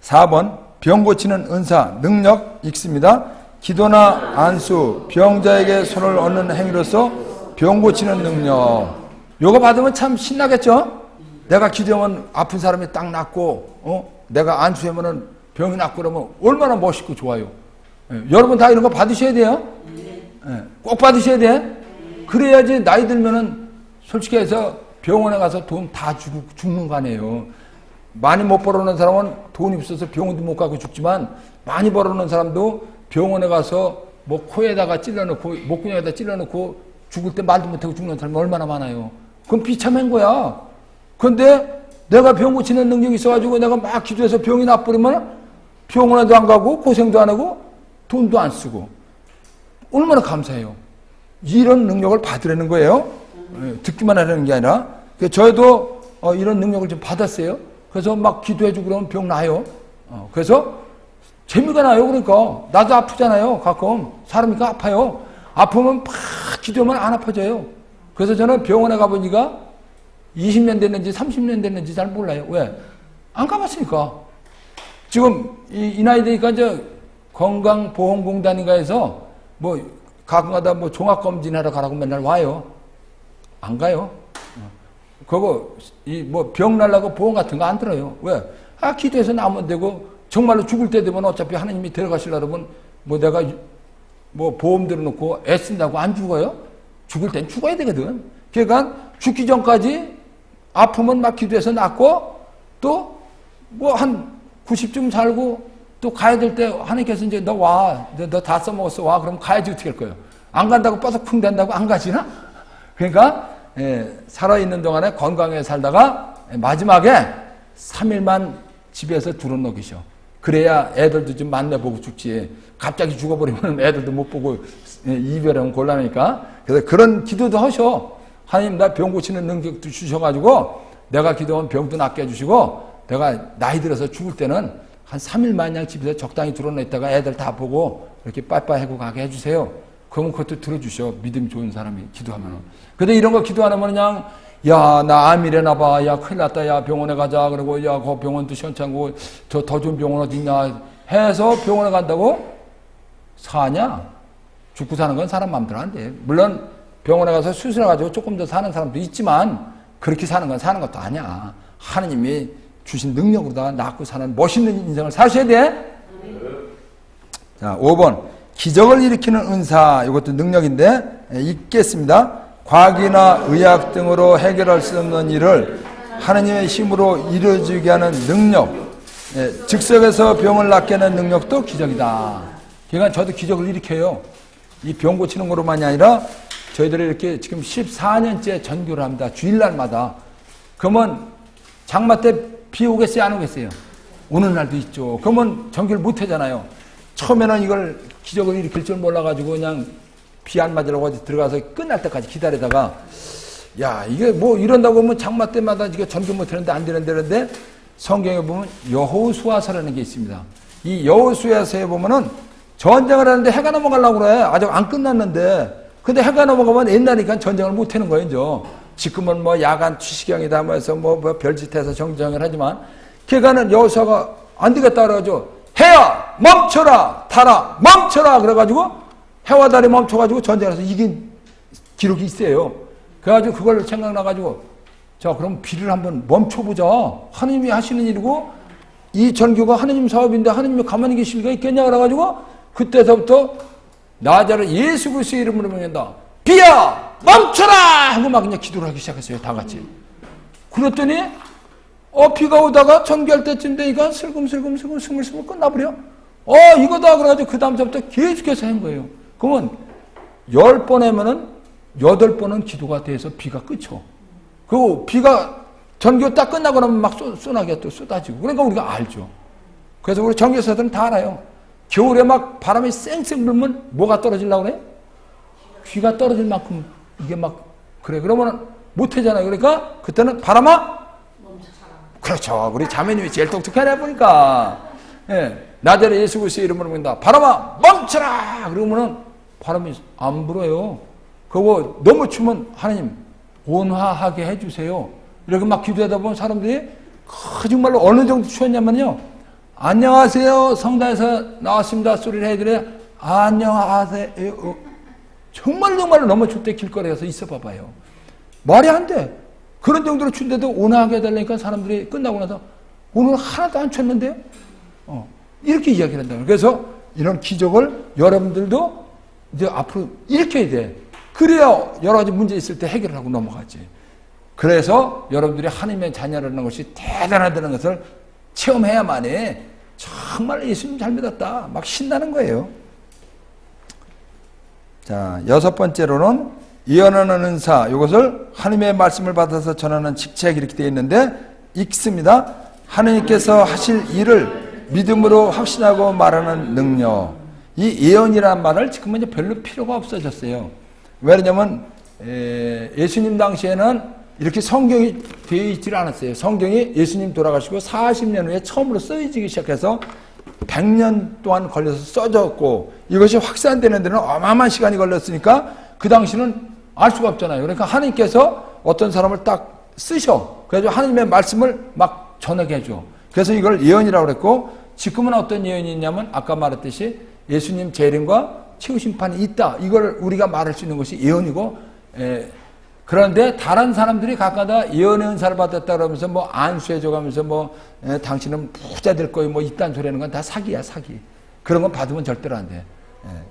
4번 병 고치는 은사, 능력 읽습니다. 기도나 안수, 병자에게 손을 얹는 행위로서 병 고치는 능력. 요거 받으면 참 신나겠죠? 내가 기도하면 아픈 사람이 딱 낫고, 내가 안수하면 병이 낫고 그러면 얼마나 멋있고 좋아요. 여러분 다 이런 거 받으셔야 돼요. 꼭 받으셔야 돼. 그래야지 나이 들면은 솔직히 해서 병원에 가서 돈 다 주고 죽는 거 아니에요. 많이 못 벌어놓은 사람은 돈이 없어서 병원도 못 가고 죽지만 많이 벌어놓은 사람도 병원에 가서 뭐 코에다가 찔러놓고 목구멍에다 찔러놓고 죽을 때 말도 못하고 죽는 사람이 얼마나 많아요. 그건 비참한 거야. 그런데 내가 병 고치는 능력이 있어가지고 내가 막 기도해서 병이 나버리면 병원에도 안 가고 고생도 안 하고 돈도 안 쓰고 얼마나 감사해요. 이런 능력을 받으라는 거예요. 듣기만 하려는 게 아니라. 저희도 이런 능력을 좀 받았어요. 그래서 막 기도해주고 그러면 병 나요. 그래서 재미가 나요. 그러니까 나도 아프잖아요. 가끔 사람이 아파요. 아프면 막 기도하면 안 아파져요. 그래서 저는 병원에 가보니까 20년 됐는지 30년 됐는지 잘 몰라요. 왜? 안 가봤으니까. 지금 이 나이 되니까 이제 건강보험공단인가에서 뭐 가끔가다 뭐 종합검진하러 가라고 맨날 와요. 안 가요. 그거 뭐 병 날라고 보험 같은 거 안 들어요. 왜? 기도해서 나오면 되고 정말로 죽을 때 되면 어차피 하나님이 데려가시려고 하면 뭐 내가 뭐 보험 들어놓고 애쓴다고 안 죽어요? 죽을 땐 죽어야 되거든. 그러니까 죽기 전까지 아프면 막 기도해서 낫고 또 뭐 한 90쯤 살고 또 가야 될 때 하나님께서 이제 너 와. 너 다 써먹었어. 와. 그럼 가야지 어떻게 할 거예요? 안 간다고 뻐석쿵 된다고 안 가지나? 그러니까 살아있는 동안에 건강하게 살다가 마지막에 3일만 집에서 들어놓기셔. 그래야 애들도 좀 만나보고 죽지. 갑자기 죽어버리면 애들도 못 보고 이별하면 곤란하니까. 그래서 그런 기도도 하셔. 하나님 나 병 고치는 능력도 주셔가지고 내가 기도하면 병도 낫게 해주시고 내가 나이 들어서 죽을 때는 한 3일 마냥 집에서 적당히 드러나 있다가 애들 다 보고 이렇게 빠빠이 하고 가게 해주세요. 그러면 그것도 들어주셔. 믿음이 좋은 사람이 기도하면. 근데 이런 거 기도 안 하면 그냥 야, 나 암이래나 봐. 야, 큰일 났다. 야, 병원에 가자. 그리고 야, 그 병원도 시원찮고 저 더 좋은 병원 어디 있냐 해서 병원에 간다고 사냐? 죽고 사는 건 사람 마음대로 안 돼. 물론 병원에 가서 수술해가지고 조금 더 사는 사람도 있지만 그렇게 사는 건 사는 것도 아니야. 하느님이 주신 능력으로 다 낫고 사는 멋있는 인생을 사셔야 돼. 자, 5번. 기적을 일으키는 은사. 이것도 능력인데 읽겠습니다. 과학이나 의학 등으로 해결할 수 없는 일을 하느님의 힘으로 이루어지게 하는 능력. 즉석에서 병을 낫게 하는 능력도 기적이다. 그러니까 저도 기적을 일으켜요. 이 병 고치는 거로만이 아니라 저희들이 이렇게 지금 14년째 전교를 합니다. 주일날마다. 그러면 장마 때 비 오겠어요? 안 오겠어요? 오는 날도 있죠. 그러면 전교를 못 하잖아요. 처음에는 이걸 기적을 일으킬 줄 몰라가지고 그냥 비 안 맞으려고 어디 들어가서 끝날 때까지 기다리다가 야, 이게 뭐 이런다고 하면 장마 때마다 이게 전교 못 하는데 안 되는데 성경에 보면 여호수아서라는 게 있습니다. 이 여호수아서에 보면은 전쟁을 하는데 해가 넘어가려고 그래. 아직 안 끝났는데. 근데 해가 넘어가면 옛날이니까 전쟁을 못 하는 거예요, 이제. 지금은 뭐 야간 추시경이다 뭐 해서 뭐 별짓해서 정정을 하지만 걔가는 여호수아가 안 되겠다 그래가지고 해야 멈춰라 달아 멈춰라 그래가지고 해와 달이 멈춰가지고 전쟁에서 이긴 기록이 있어요. 그래가지고 그걸 생각나가지고 자 그럼 비를 한번 멈춰보자. 하느님이 하시는 일이고 이 전교가 하느님 사업인데 하느님이 가만히 계실 리가 있겠냐 그래가지고 그때서부터 나자를 예수 그리스도의 이름으로 명한다. 비야 멈춰라 하고 막 그냥 기도를 하기 시작했어요. 다 같이. 그랬더니 비가 오다가 전개할 때쯤 되니까 슬금슬금 스물스물 끝나버려. 이거다 그래가지고 그 다음부터 계속해서 한 거예요. 그러면 10번 하면은 8번은 기도가 돼서 비가 끝쳐. 그 비가 전교 딱 끝나고 나면 막 쏘나기가 또 쏟아지고. 그러니까 우리가 알죠. 그래서 우리 전교사들은 다 알아요. 겨울에 막 바람이 쌩쌩 불면 뭐가 떨어지려고 그래? 귀가 떨어질 만큼 이게 막 그래. 그러면 못 하잖아요. 그러니까 그때는 바람아 그렇죠. 우리 자매님이 제일 똑똑하네 보니까. 예. 나자레 예수 그리스도의 이름으로 부른다. 바람아 멈춰라. 그러면은 바람이 안 불어요. 그거 너무 추면 하나님 온화하게 해주세요. 이렇게 막 기도하다 보면 사람들이 정말로 어느 정도 추웠냐면요. 안녕하세요. 성당에서 나왔습니다. 소리를 해드려야 안녕하세요. 정말 너무 춥대 길거리에서 있어 봐봐요. 말이 안 돼. 그런 정도로 춘데도 온화하게 해달라니까 사람들이 끝나고 나서 오늘 하나도 안 췄는데요? 이렇게 이야기를 한다. 그래서 이런 기적을 여러분들도 이제 앞으로 일으켜야 돼. 그래야 여러 가지 문제 있을 때 해결을 하고 넘어가지. 그래서 여러분들이 하나님의 자녀라는 것이 대단하다는 것을 체험해야만이 정말 예수님 잘 믿었다. 막 신나는 거예요. 자, 6번째로는 예언하는 은사, 이것을 하나님의 말씀을 받아서 전하는 직책 이렇게 되어 있는데 읽습니다. 하나님께서 하실 일을 믿음으로 확신하고 말하는 능력. 이 예언이라는 말을 지금은 이제 별로 필요가 없어졌어요. 왜냐면 예수님 당시에는 이렇게 성경이 되어 있지를 않았어요. 성경이 예수님 돌아가시고 40년 후에 처음으로 써지기 시작해서 100년 동안 걸려서 써졌고 이것이 확산되는 데는 어마어마한 시간이 걸렸으니까 그 당시는 알 수가 없잖아요. 그러니까 하나님께서 어떤 사람을 딱 쓰셔. 그래서 하나님의 말씀을 막 전하게 해줘. 그래서 이걸 예언이라고 그랬고 지금은 어떤 예언이 있냐면 아까 말했듯이 예수님 재림과 최후심판이 있다. 이걸 우리가 말할 수 있는 것이 예언이고 그런데 다른 사람들이 각각 예언의 은사를 받았다 그러면서 뭐 안수해줘 가면서 당신은 부자 될 거예요. 뭐 이딴 소리 하는 건 다 사기야, 사기. 그런 건 받으면 절대로 안 돼.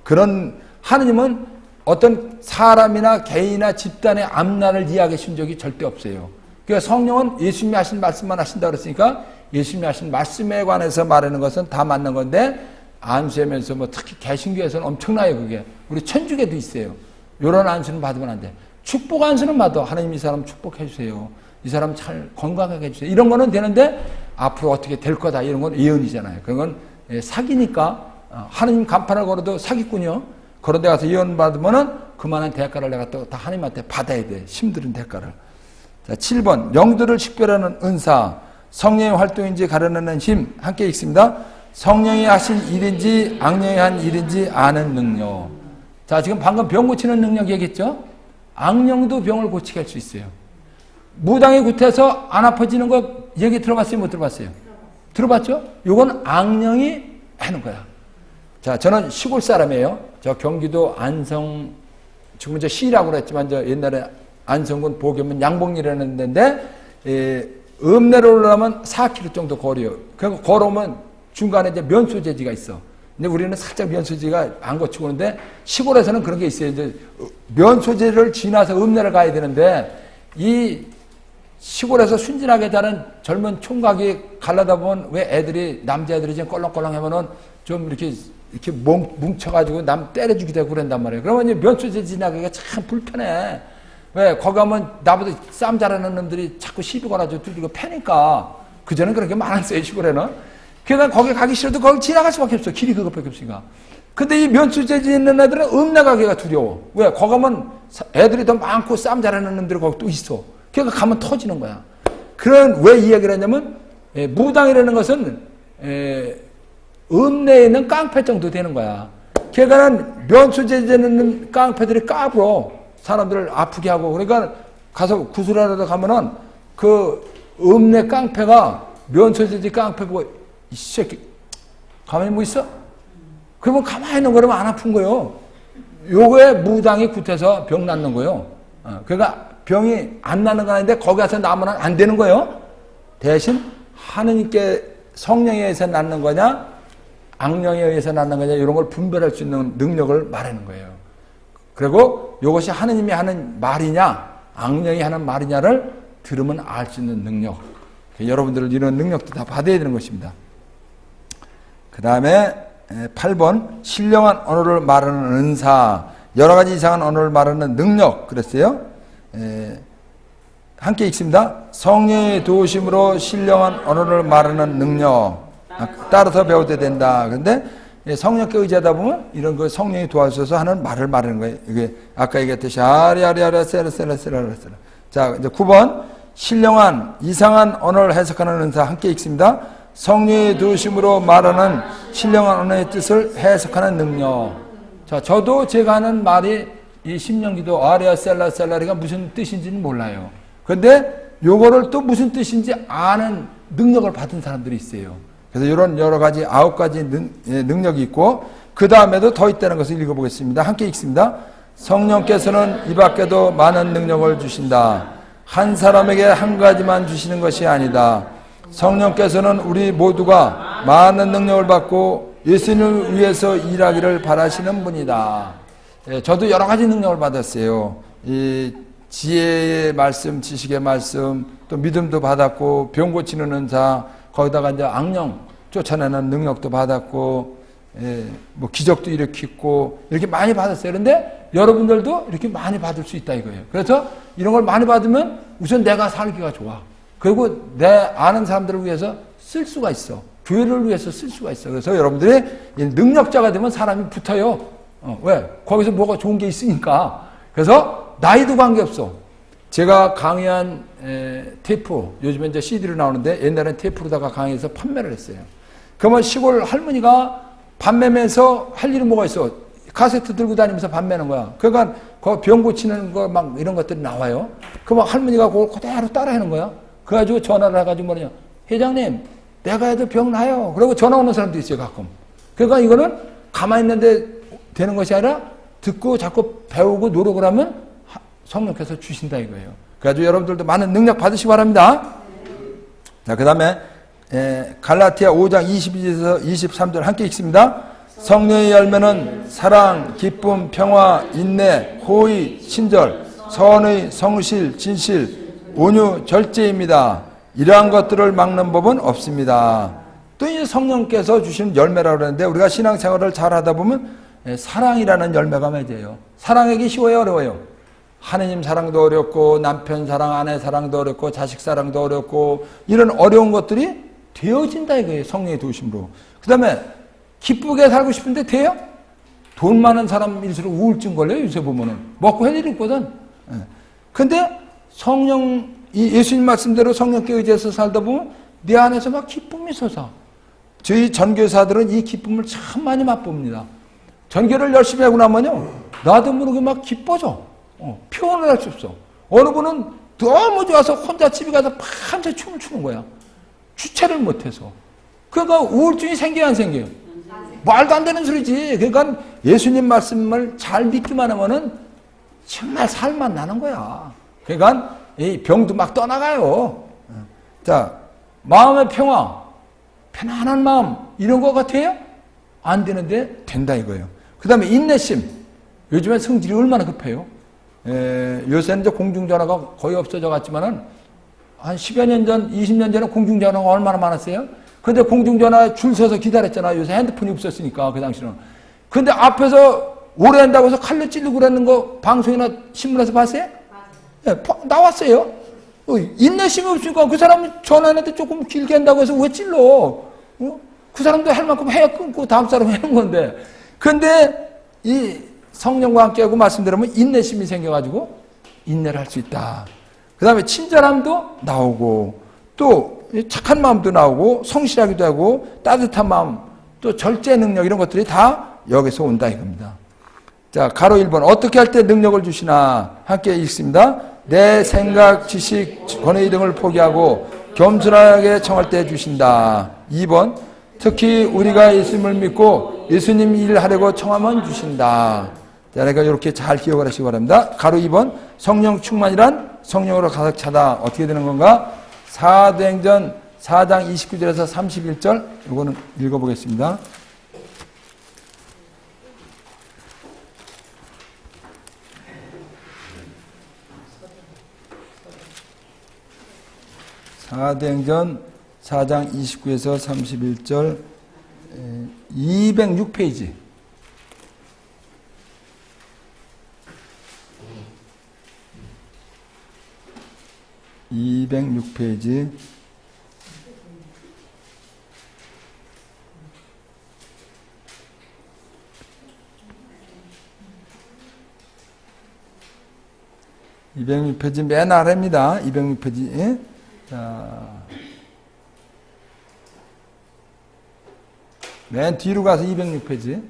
그런 하느님은 어떤 사람이나 개인이나 집단의 앞날을 이야기하신 적이 절대 없어요. 그러니까 성령은 예수님이 하신 말씀만 하신다 그랬으니까 예수님이 하신 말씀에 관해서 말하는 것은 다 맞는 건데 안수하면서 특히 개신교에서는 엄청나요. 그게 우리 천주교도 있어요. 이런 안수는 받으면 안 돼. 축복 안수는 받아. 하나님 이 사람 축복해 주세요. 이 사람 잘 건강하게 해주세요. 이런 거는 되는데 앞으로 어떻게 될 거다 이런 건 예언이잖아요. 그런 건 사기니까 하나님 간판을 걸어도 사기꾼이요. 그런 데 가서 예언 받으면은 그만한 대가를 내가 또 다 하나님한테 받아야 돼. 힘든 대가를. 자, 7번. 영들을 식별하는 은사. 성령의 활동인지 가르는 힘. 함께 읽습니다. 성령이 하신 일인지 악령이 한 일인지 아는 능력. 자, 지금 방금 병 고치는 능력 얘기했죠? 악령도 병을 고치게 할 수 있어요. 무당이 굿해서 안 아파지는 거 얘기 들어봤어요? 못 들어봤어요? 들어봤죠? 요건 악령이 하는 거야. 자, 저는 시골 사람이에요. 저 경기도 안성, 지금 저 시라고 그랬지만 저 옛날에 안성군 보겸은 양봉리라는 데인데, 읍내로 올라가면 4km 정도 거리요. 그리고 걸어오면 중간에 이제 면소재지가 있어. 근데 우리는 살짝 면소재지가 안 거치고 오는데 시골에서는 그런 게 있어요. 이제 면소재를 지나서 읍내를 가야 되는데 이 시골에서 순진하게 자란 젊은 총각이 갈라다 보면 왜 애들이 남자애들이 지금 껄렁껄렁 하면은 좀 이렇게 뭉쳐가지고 남 때려주기도 하고 그런단 말이에요. 그러면 이제 면소재 지나가기가 참 불편해. 왜? 거기 가면 나보다 싸움 잘하는 놈들이 자꾸 시비 걸어가지고 두들겨 패니까. 그전엔 그런 게 많았어요, 시골에는. 그러니까 거기 가기 싫어도 거기 지나갈 수밖에 없어. 길이 그것밖에 없으니까. 근데 이 면소재 짓는 애들은 읍내 가기가 두려워. 왜? 거기 가면 애들이 더 많고 싸움 잘하는 놈들이 거기 또 있어. 그러니까 가면 터지는 거야. 왜 이 얘기를 했냐면, 무당이라는 것은, 읍내에 있는 깡패 정도 되는 거야. 걔가는 면소재 짓는 깡패들이 까불어. 사람들을 아프게 하고. 그러니까 가서 구슬하러 가면은 그 읍내 깡패가 면소재지 깡패 보고 이 새끼 가만히 뭐 있어? 그러면 가만히 있는 거라면 안 아픈 거예요. 요거에 무당이 굿해서 병 낫는 거예요. 그러니까 병이 안 나는 건 아닌데 거기 가서 나면 안 되는 거예요. 대신 하느님께 성령에 의해서 낫는 거냐 악령에 의해서 낫는 거냐 이런 걸 분별할 수 있는 능력을 말하는 거예요. 그리고 이것이 하느님이 하는 말이냐 악령이 하는 말이냐를 들으면 알 수 있는 능력. 여러분들은 이런 능력도 다 받아야 되는 것입니다. 그 다음에 8번 신령한 언어를 말하는 은사. 여러 가지 이상한 언어를 말하는 능력 그랬어요. 함께 읽습니다. 성령의 도우심으로 신령한 언어를 말하는 능력. 따라서 배워야 된다. 그런데 성령께 의지하다 보면 이런 거 성령이 도와주셔서 하는 말을 말하는 거예요. 이게 아까 얘기했듯이 아리아리아라 세라세라세라세라. 자, 이제 9번 신령한 이상한 언어를 해석하는 은사 함께 읽습니다. 성령의 도우심으로 말하는 신령한 언어의 뜻을 해석하는 능력. 자, 저도 제가 하는 말이 이 심령기도 아리아셀라셀라리가 무슨 뜻인지는 몰라요. 그런데 요거를 또 무슨 뜻인지 아는 능력을 받은 사람들이 있어요. 그래서 이런 여러 가지 9가지 능력이 있고 그 다음에도 더 있다는 것을 읽어보겠습니다. 함께 읽습니다. 성령께서는 이 밖에도 많은 능력을 주신다. 한 사람에게 한 가지만 주시는 것이 아니다. 성령께서는 우리 모두가 많은 능력을 받고 예수님을 위해서 일하기를 바라시는 분이다. 저도 여러 가지 능력을 받았어요. 이 지혜의 말씀, 지식의 말씀, 또 믿음도 받았고 병 고치는 은사, 거기다가 이제 악령 쫓아내는 능력도 받았고, 뭐 기적도 일으키고 이렇게 많이 받았어요. 그런데 여러분들도 이렇게 많이 받을 수 있다 이거예요. 그래서 이런 걸 많이 받으면 우선 내가 살기가 좋아. 그리고 내 아는 사람들을 위해서 쓸 수가 있어. 교회를 위해서 쓸 수가 있어. 그래서 여러분들이 능력자가 되면 사람이 붙어요. 왜? 거기서 뭐가 좋은 게 있으니까. 그래서 나이도 관계없어. 제가 강의한 테이프, 요즘에 이제 CD로 나오는데 옛날엔 테이프로다가 강의해서 판매를 했어요. 그러면 시골 할머니가 판매면서 할 일이 뭐가 있어? 카세트 들고 다니면서 판매하는 거야. 그러니까 병 고치는 거 막 이런 것들이 나와요. 그러면 할머니가 그걸 그대로 따라하는 거야. 그래가지고 전화를 해가지고 뭐냐. 회장님, 내가 해도 병 나요. 그리고 전화 오는 사람도 있어요, 가끔. 그러니까 이거는 가만히 있는데 되는 것이 아니라 듣고 자꾸 배우고 노력을 하면 성령께서 주신다 이거예요. 그래가지고 여러분들도 많은 능력 받으시기 바랍니다. 자, 그 다음에 갈라티아 5장 22절에서 23절 함께 읽습니다. 성령의 열매는 사랑, 기쁨, 평화, 인내, 호의, 친절, 선의, 성실, 진실, 온유, 절제입니다. 이러한 것들을 막는 법은 없습니다. 또 이 성령께서 주시는 열매라고 그러는데 우리가 신앙생활을 잘 하다 보면 사랑이라는 열매가 맺어요. 사랑하기 쉬워요, 어려워요? 하느님 사랑도 어렵고 남편 사랑, 아내 사랑도 어렵고 자식 사랑도 어렵고 이런 어려운 것들이 되어진다 이거예요. 성령의 도우심으로. 그 다음에 기쁘게 살고 싶은데 돼요? 돈 많은 사람일수록 우울증 걸려요. 요새 보면은. 먹고 할 일이 있거든. 예. 근데 예수님 말씀대로 성령께 의지해서 살다 보면 내 안에서 막 기쁨이 솟아. 저희 전교사들은 이 기쁨을 참 많이 맛봅니다. 전교를 열심히 하고 나면요, 나도 모르게 막 기뻐져. 표현을 할 수 없어. 어느 분은 너무 좋아서 혼자 집에 가서 밤새 춤을 추는 거야. 주체를 못해서. 그러니까 우울증이 생겨요, 안 생겨요? 말도 안 되는 소리지. 그러니까 예수님 말씀을 잘 믿기만 하면은 정말 살만 나는 거야. 그러니까 이 병도 막 떠나가요. 자, 마음의 평화, 편안한 마음 이런 거 같아요? 안 되는데 된다 이거예요. 그 다음에 인내심. 요즘에 성질이 얼마나 급해요. 요새는 이제 공중전화가 거의 없어져 갔지만은 한 10여 년 전, 20년 전에 공중전화가 얼마나 많았어요? 근데 공중전화 줄 서서 기다렸잖아. 요새 핸드폰이 없었으니까, 그 당시는. 근데 앞에서 오래 한다고 해서 칼로 찌르고 그러는 거 방송이나 신문에서 봤어요? 네, 나왔어요. 인내심이 없으니까 그 사람이 전화했는데 조금 길게 한다고 해서 왜 찔러? 그 사람도 할 만큼 해야 끊고 다음 사람 하는 건데. 근데 이 성령과 함께하고 말씀드리면 인내심이 생겨가지고 인내를 할 수 있다. 그 다음에 친절함도 나오고 또 착한 마음도 나오고 성실하기도 하고 따뜻한 마음 또 절제 능력 이런 것들이 다 여기서 온다 이겁니다. 자, 가로 1번 어떻게 할 때 능력을 주시나 함께 읽습니다. 내 생각, 지식, 권위 등을 포기하고 겸손하게 청할 때 주신다. 2번 특히 우리가 예수님을 믿고 예수님 일을 하려고 청하면 주신다. 자, 그러니까 이렇게 잘 기억을 하시기 바랍니다. 가로 2번 성령 충만이란 성령으로 가득 차다. 어떻게 되는 건가? 사도행전 4장 29절에서 31절 이거는 읽어보겠습니다. 사도행전 4장 29에서 31절 206페이지 206페이지 맨 아래입니다. 206페이지. 자, 맨 뒤로 가서 206페이지.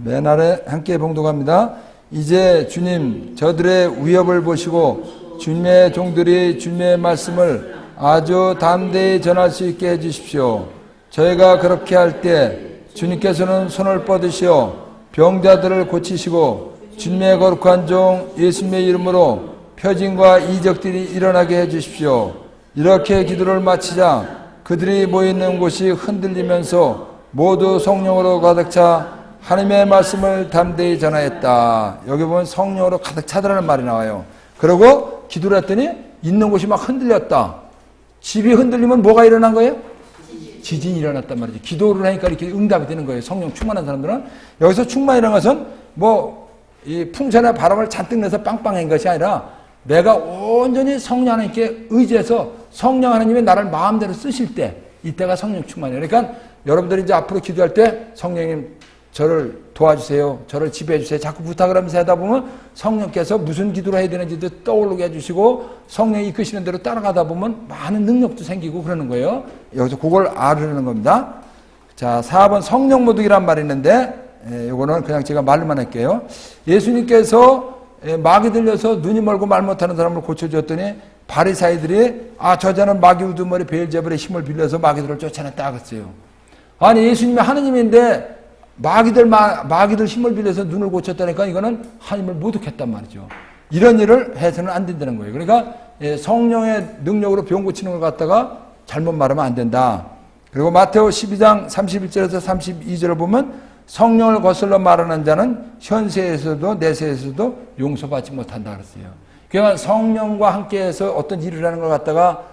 맨 아래 함께 봉독합니다. 이제 주님 저들의 위협을 보시고 주님의 종들이 주님의 말씀을 아주 담대히 전할 수 있게 해주십시오. 저희가 그렇게 할 때 주님께서는 손을 뻗으시어 병자들을 고치시고 주님의 거룩한 종 예수님의 이름으로 표징과 이적들이 일어나게 해주십시오. 이렇게 기도를 마치자 그들이 모이는 곳이 흔들리면서 모두 성령으로 가득 차 하나님의 말씀을 담대히 전하였다. 여기 보면 성령으로 가득 차더라는 말이 나와요. 그리고 기도를 했더니 있는 곳이 막 흔들렸다. 집이 흔들리면 뭐가 일어난 거예요? 지진이 일어났단 말이죠. 기도를 하니까 이렇게 응답이 되는 거예요. 성령 충만한 사람들은. 여기서 충만이라는 것은 이 풍선의 바람을 잔뜩 내서 빵빵한 것이 아니라 내가 온전히 성령 하나님께 의지해서 성령 하나님이 나를 마음대로 쓰실 때 이때가 성령 충만이에요. 그러니까 여러분들이 이제 앞으로 기도할 때 성령님 저를 도와주세요. 저를 지배해 주세요. 자꾸 부탁을 하면서 하다 보면 성령께서 무슨 기도를 해야 되는지도 떠오르게 해주시고 성령이 이끄시는 대로 따라가다 보면 많은 능력도 생기고 그러는 거예요. 여기서 그걸 알으려는 겁니다. 자, 4번 성령 모독이란 말이 있는데 이거는 그냥 제가 말로만 할게요. 예수님께서 마귀 들려서 눈이 멀고 말 못하는 사람을 고쳐주었더니 바리사이들이 저 자는 마귀 우두머리 베엘제불의 힘을 빌려서 마귀들을 쫓아냈다 그랬어요. 아니 예수님이 하느님인데 마귀들 힘을 빌려서 눈을 고쳤다니까 이거는 하나님을 모독했단 말이죠. 이런 일을 해서는 안 된다는 거예요. 그러니까 성령의 능력으로 병 고치는 걸 갖다가 잘못 말하면 안 된다. 그리고 마태오 12장 31절에서 32절을 보면 성령을 거슬러 말하는 자는 현세에서도 내세에서도 용서받지 못한다 그랬어요. 그러니까 성령과 함께해서 어떤 일을 하는 걸 갖다가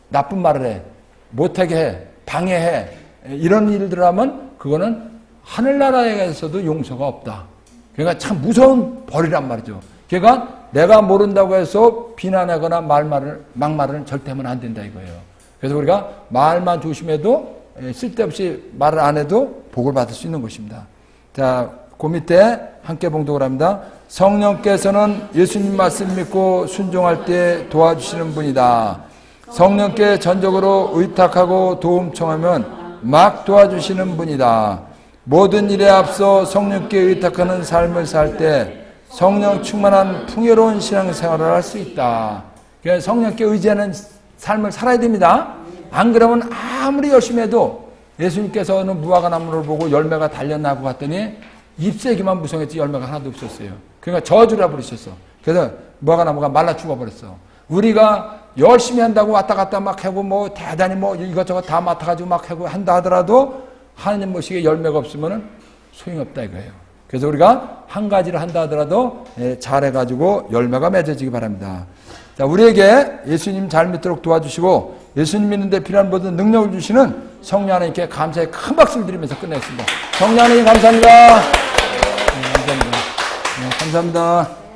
나쁜 말을 해, 못하게 해, 방해해 이런 일들을 하면 그거는 하늘나라에서도 용서가 없다. 그러니까 참 무서운 벌이란 말이죠. 그러니까 내가 모른다고 해서 비난하거나 막말을 절대 하면 안 된다 이거예요. 그래서 우리가 말만 조심해도 쓸데없이 말을 안 해도 복을 받을 수 있는 것입니다. 자, 그 밑에 함께 봉독을 합니다. 성령께서는 예수님 말씀 믿고 순종할 때 도와주시는 분이다. 성령께 전적으로 의탁하고 도움 청하면 막 도와주시는 분이다. 모든 일에 앞서 성령께 의탁하는 삶을 살 때 성령 충만한 풍요로운 신앙생활을 할 수 있다. 그래서 성령께 의지하는 삶을 살아야 됩니다. 안 그러면 아무리 열심히 해도 예수님께서는 무화과 나무를 보고 열매가 달렸나 하고 갔더니 잎새기만 무성했지 열매가 하나도 없었어요. 그러니까 저주라 부르셨어. 그래서 무화과 나무가 말라 죽어버렸어. 우리가 열심히 한다고 왔다 갔다 막 하고 뭐 대단히 뭐 이것저것 다 맡아가지고 막 하고 한다 하더라도 하나님 모시기에 열매가 없으면 소용없다 이거예요. 그래서 우리가 한 가지를 한다 하더라도 잘해가지고 열매가 맺어지기 바랍니다. 자, 우리에게 예수님 잘 믿도록 도와주시고 예수님 믿는데 필요한 모든 능력을 주시는 성령 하나님께 감사의 큰 박수를 드리면서 끝내겠습니다. 성령 하나님 감사합니다. 감사합니다. 감사합니다.